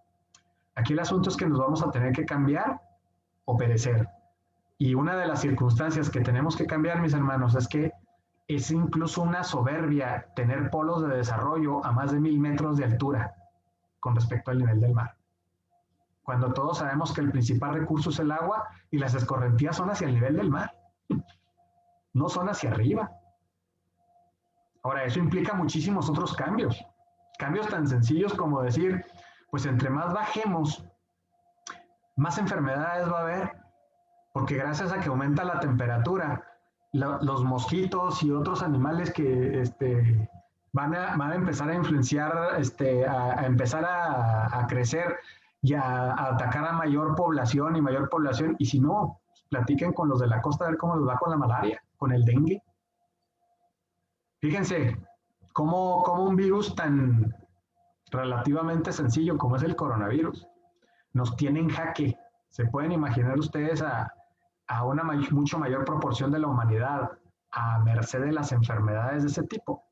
Aquí el asunto es que nos vamos a tener que cambiar o perecer. Y una de las circunstancias que tenemos que cambiar, mis hermanos, es que es incluso una soberbia tener polos de desarrollo a más de 1000 metros de altura con respecto al nivel del mar. Cuando todos sabemos que el principal recurso es el agua y las escorrentías son hacia el nivel del mar, no son hacia arriba. Ahora, eso implica muchísimos otros cambios tan sencillos como decir, pues entre más bajemos, más enfermedades va a haber, porque gracias a que aumenta la temperatura, los mosquitos y otros animales que van a empezar a influenciar, a empezar a crecer y a atacar a mayor población, y si no, platiquen con los de la costa a ver cómo les va con la malaria, con el dengue. Fíjense, cómo un virus tan relativamente sencillo como es el coronavirus nos tiene en jaque. Se pueden imaginar ustedes a una mucho mayor proporción de la humanidad a merced de las enfermedades de ese tipo.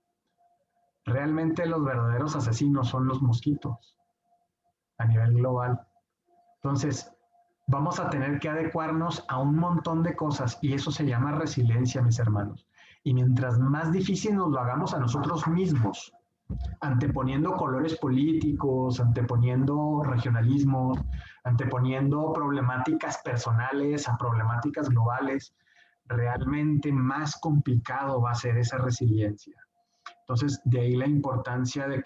Realmente los verdaderos asesinos son los mosquitos a nivel global. Entonces, vamos a tener que adecuarnos a un montón de cosas y eso se llama resiliencia, mis hermanos. Y mientras más difícil nos lo hagamos a nosotros mismos, anteponiendo colores políticos, anteponiendo regionalismos, anteponiendo problemáticas personales a problemáticas globales, realmente más complicado va a ser esa resiliencia. Entonces, de ahí la importancia de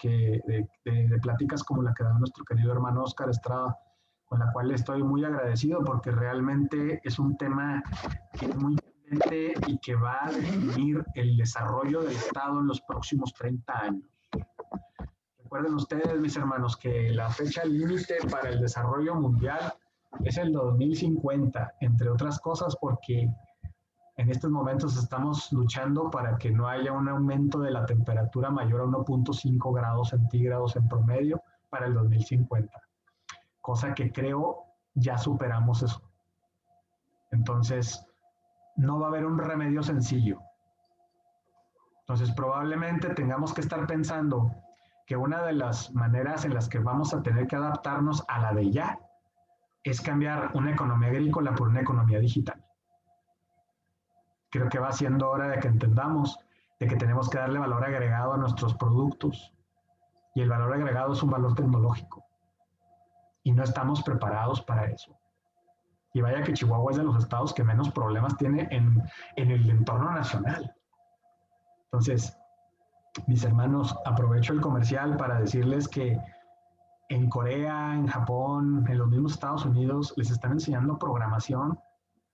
pláticas como la que da nuestro querido hermano Oscar Estrada, con la cual estoy muy agradecido porque realmente es un tema que es muy importante y que va a definir el desarrollo del Estado en los próximos 30 años. Recuerden ustedes, mis hermanos, que la fecha límite para el desarrollo mundial es el 2050, entre otras cosas porque en estos momentos estamos luchando para que no haya un aumento de la temperatura mayor a 1.5 grados centígrados en promedio para el 2050, cosa que creo ya superamos eso. Entonces, no va a haber un remedio sencillo. Entonces, probablemente tengamos que estar pensando que una de las maneras en las que vamos a tener que adaptarnos a la de ya es cambiar una economía agrícola por una economía digital. Creo que va siendo hora de que entendamos de que tenemos que darle valor agregado a nuestros productos y el valor agregado es un valor tecnológico y no estamos preparados para eso. Y vaya que Chihuahua es de los estados que menos problemas tiene en el entorno nacional. Entonces, mis hermanos, aprovecho el comercial para decirles que en Corea, en Japón, en los mismos Estados Unidos, les están enseñando programación,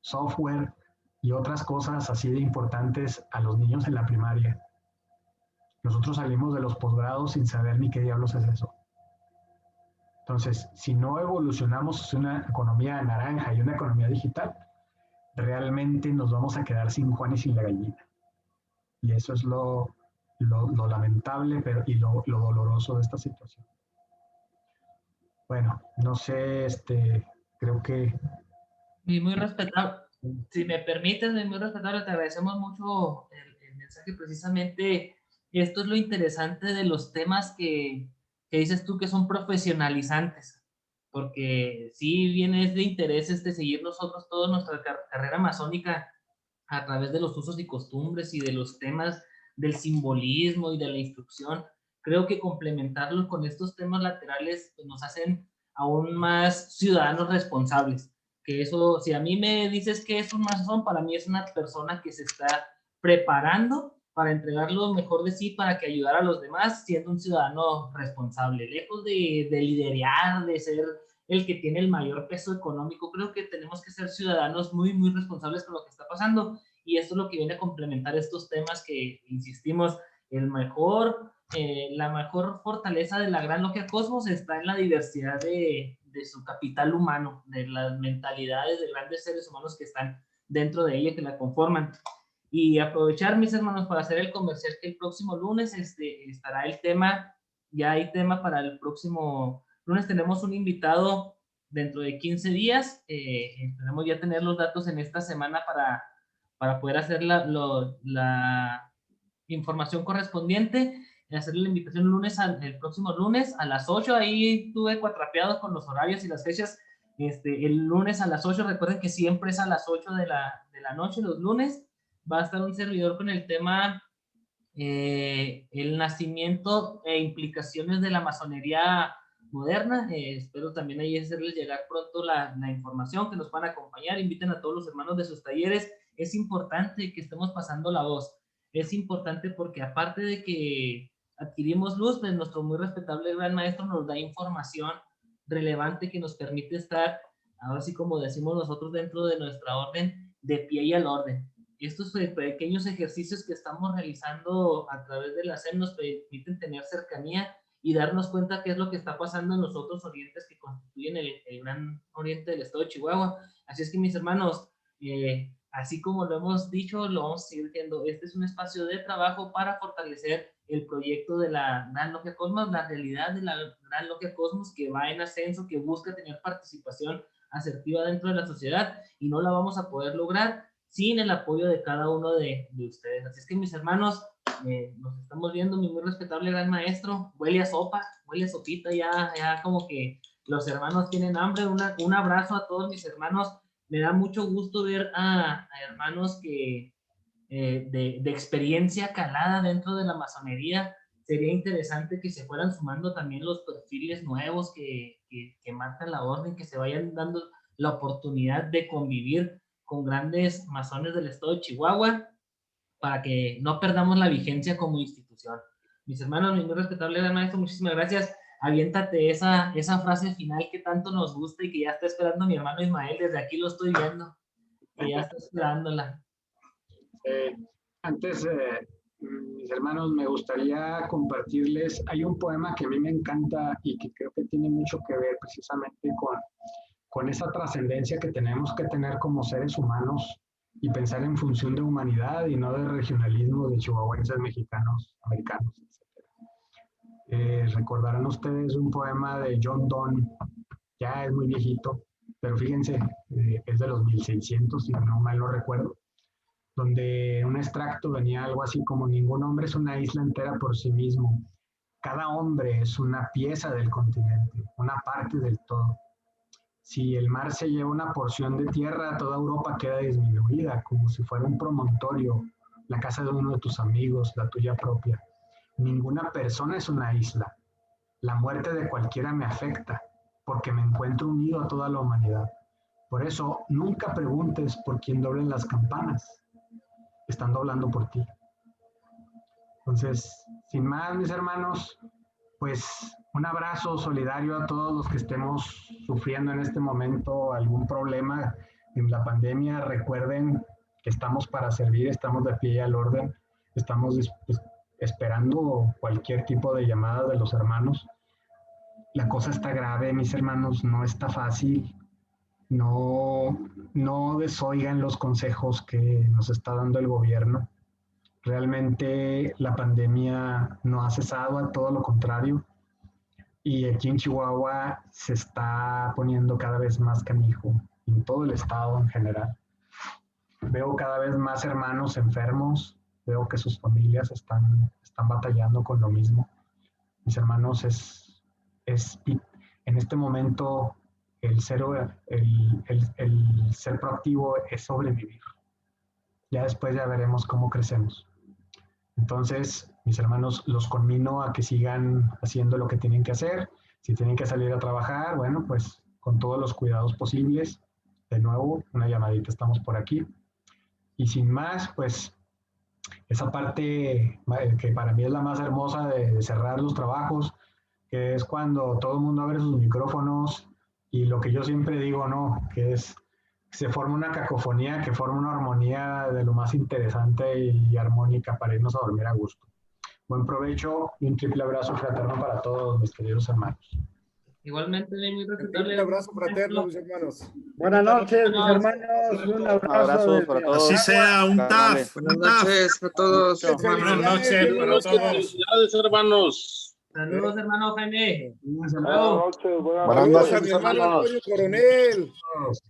software y otras cosas así de importantes a los niños en la primaria. Nosotros salimos de los posgrados sin saber ni qué diablos es eso. Entonces, si no evolucionamos hacia una economía naranja y una economía digital, realmente nos vamos a quedar sin Juan y sin la gallina. Y eso es lo lamentable y lo doloroso de esta situación. Bueno, no sé, creo que... Y muy respetable. Si me permites, muy respetable, te agradecemos mucho el mensaje. Precisamente esto es lo interesante de los temas que dices tú que son profesionalizantes, porque sí bien es de interés seguir nosotros toda nuestra carrera masónica a través de los usos y costumbres y de los temas del simbolismo y de la instrucción. Creo que complementarlo con estos temas laterales pues, nos hacen aún más ciudadanos responsables. Que eso, si a mí me dices que es un masón, para mí es una persona que se está preparando para entregar lo mejor de sí para que ayudar a los demás siendo un ciudadano responsable, lejos de liderar, de ser el que tiene el mayor peso económico. Creo que tenemos que ser ciudadanos muy, muy responsables con lo que está pasando y esto es lo que viene a complementar estos temas que, insistimos, la mejor fortaleza de la Gran Logia Cosmos está en la diversidad de su capital humano, de las mentalidades de grandes seres humanos que están dentro de ella, que la conforman. Y aprovechar, mis hermanos, para hacer el comercial que el próximo lunes estará el tema, ya hay tema para el próximo lunes, tenemos un invitado dentro de 15 días, esperemos ya tener los datos en esta semana para poder hacer la información correspondiente, hacerle la invitación el próximo lunes a las 8, ahí estuve cuatrapeado con los horarios y las fechas, el lunes a las 8, recuerden que siempre es a las 8 de la noche, los lunes, va a estar un servidor con el tema el nacimiento e implicaciones de la masonería moderna. Espero también ahí hacerles llegar pronto la información, que nos van a acompañar, inviten a todos los hermanos de sus talleres. Es importante que estemos pasando la voz, es importante porque aparte de que adquirimos luz, pues nuestro muy respetable gran maestro nos da información relevante que nos permite estar, ahora sí como decimos nosotros dentro de nuestra orden, de pie y al orden. Estos pequeños ejercicios que estamos realizando a través de la SEM nos permiten tener cercanía y darnos cuenta qué es lo que está pasando en los otros orientes que constituyen el gran oriente del estado de Chihuahua. Así es que, mis hermanos, así como lo hemos dicho, lo vamos a seguir diciendo. Este es un espacio de trabajo para fortalecer el proyecto de la Gran Logia Cosmos, la realidad de la Gran Logia Cosmos, que va en ascenso, que busca tener participación asertiva dentro de la sociedad, y no la vamos a poder lograr sin el apoyo de cada uno de ustedes. Así es que, mis hermanos, nos estamos viendo. Mi muy respetable gran maestro, huele a sopa, huele a sopita, ya como que los hermanos tienen hambre. Un abrazo a todos mis hermanos. Me da mucho gusto ver a hermanos que de experiencia calada dentro de la masonería. Sería interesante que se fueran sumando también los perfiles nuevos que marcan la orden, que se vayan dando la oportunidad de convivir con grandes masones del estado de Chihuahua, para que no perdamos la vigencia como institución. Mis hermanos, mi muy respetable gran maestro, muchísimas gracias. Aviéntate esa frase final que tanto nos gusta y que ya está esperando mi hermano Ismael. Desde aquí lo estoy viendo, que ya está esperándola. Antes, mis hermanos, me gustaría compartirles, hay un poema que a mí me encanta y que creo que tiene mucho que ver precisamente con esa trascendencia que tenemos que tener como seres humanos y pensar en función de humanidad y no de regionalismo de chihuahuenses, mexicanos, americanos, etc. Recordarán ustedes un poema de John Donne, ya es muy viejito, pero fíjense, es de los 1600, si no mal lo recuerdo, donde un extracto venía algo así como: ningún hombre es una isla entera por sí mismo, cada hombre es una pieza del continente, una parte del todo. Si el mar se lleva una porción de tierra, toda Europa queda disminuida, como si fuera un promontorio, la casa de uno de tus amigos, la tuya propia. Ninguna persona es una isla. La muerte de cualquiera me afecta, porque me encuentro unido a toda la humanidad. Por eso, nunca preguntes por quién doblen las campanas. Están doblando por ti. Entonces, sin más, mis hermanos, pues un abrazo solidario a todos los que estemos sufriendo en este momento algún problema en la pandemia. Recuerden que estamos para servir, estamos de pie y al orden, estamos esperando cualquier tipo de llamada de los hermanos. La cosa está grave, mis hermanos, no está fácil. No desoigan los consejos que nos está dando el gobierno. Realmente la pandemia no ha cesado, a todo lo contrario. Y aquí en Chihuahua se está poniendo cada vez más canijo, en todo el estado en general. Veo cada vez más hermanos enfermos, veo que sus familias están batallando con lo mismo. Mis hermanos, en este momento el ser proactivo es sobrevivir. Ya después ya veremos cómo crecemos. Entonces, mis hermanos, los conmino a que sigan haciendo lo que tienen que hacer. Si tienen que salir a trabajar, bueno, pues con todos los cuidados posibles. De nuevo, una llamadita, estamos por aquí. Y sin más, pues esa parte que para mí es la más hermosa de cerrar los trabajos, que es cuando todo el mundo abre sus micrófonos y lo que yo siempre digo, ¿no? Que se forma una cacofonía, que forma una armonía de lo más interesante y armónica para irnos a dormir a gusto. Buen provecho y un triple abrazo fraterno para todos mis queridos hermanos. Igualmente, muy respetable. Un abrazo fraterno, mis hermanos. Buenas noches, mis hermanos. Un abrazo para todos. Así sea, un TAF. Buenas noches a todos. Buenas noches para todos. Felicidades, hermanos. Saludos, hermano Jaime. Buenas noches, a mi hermano Antonio Coronel. Saludos.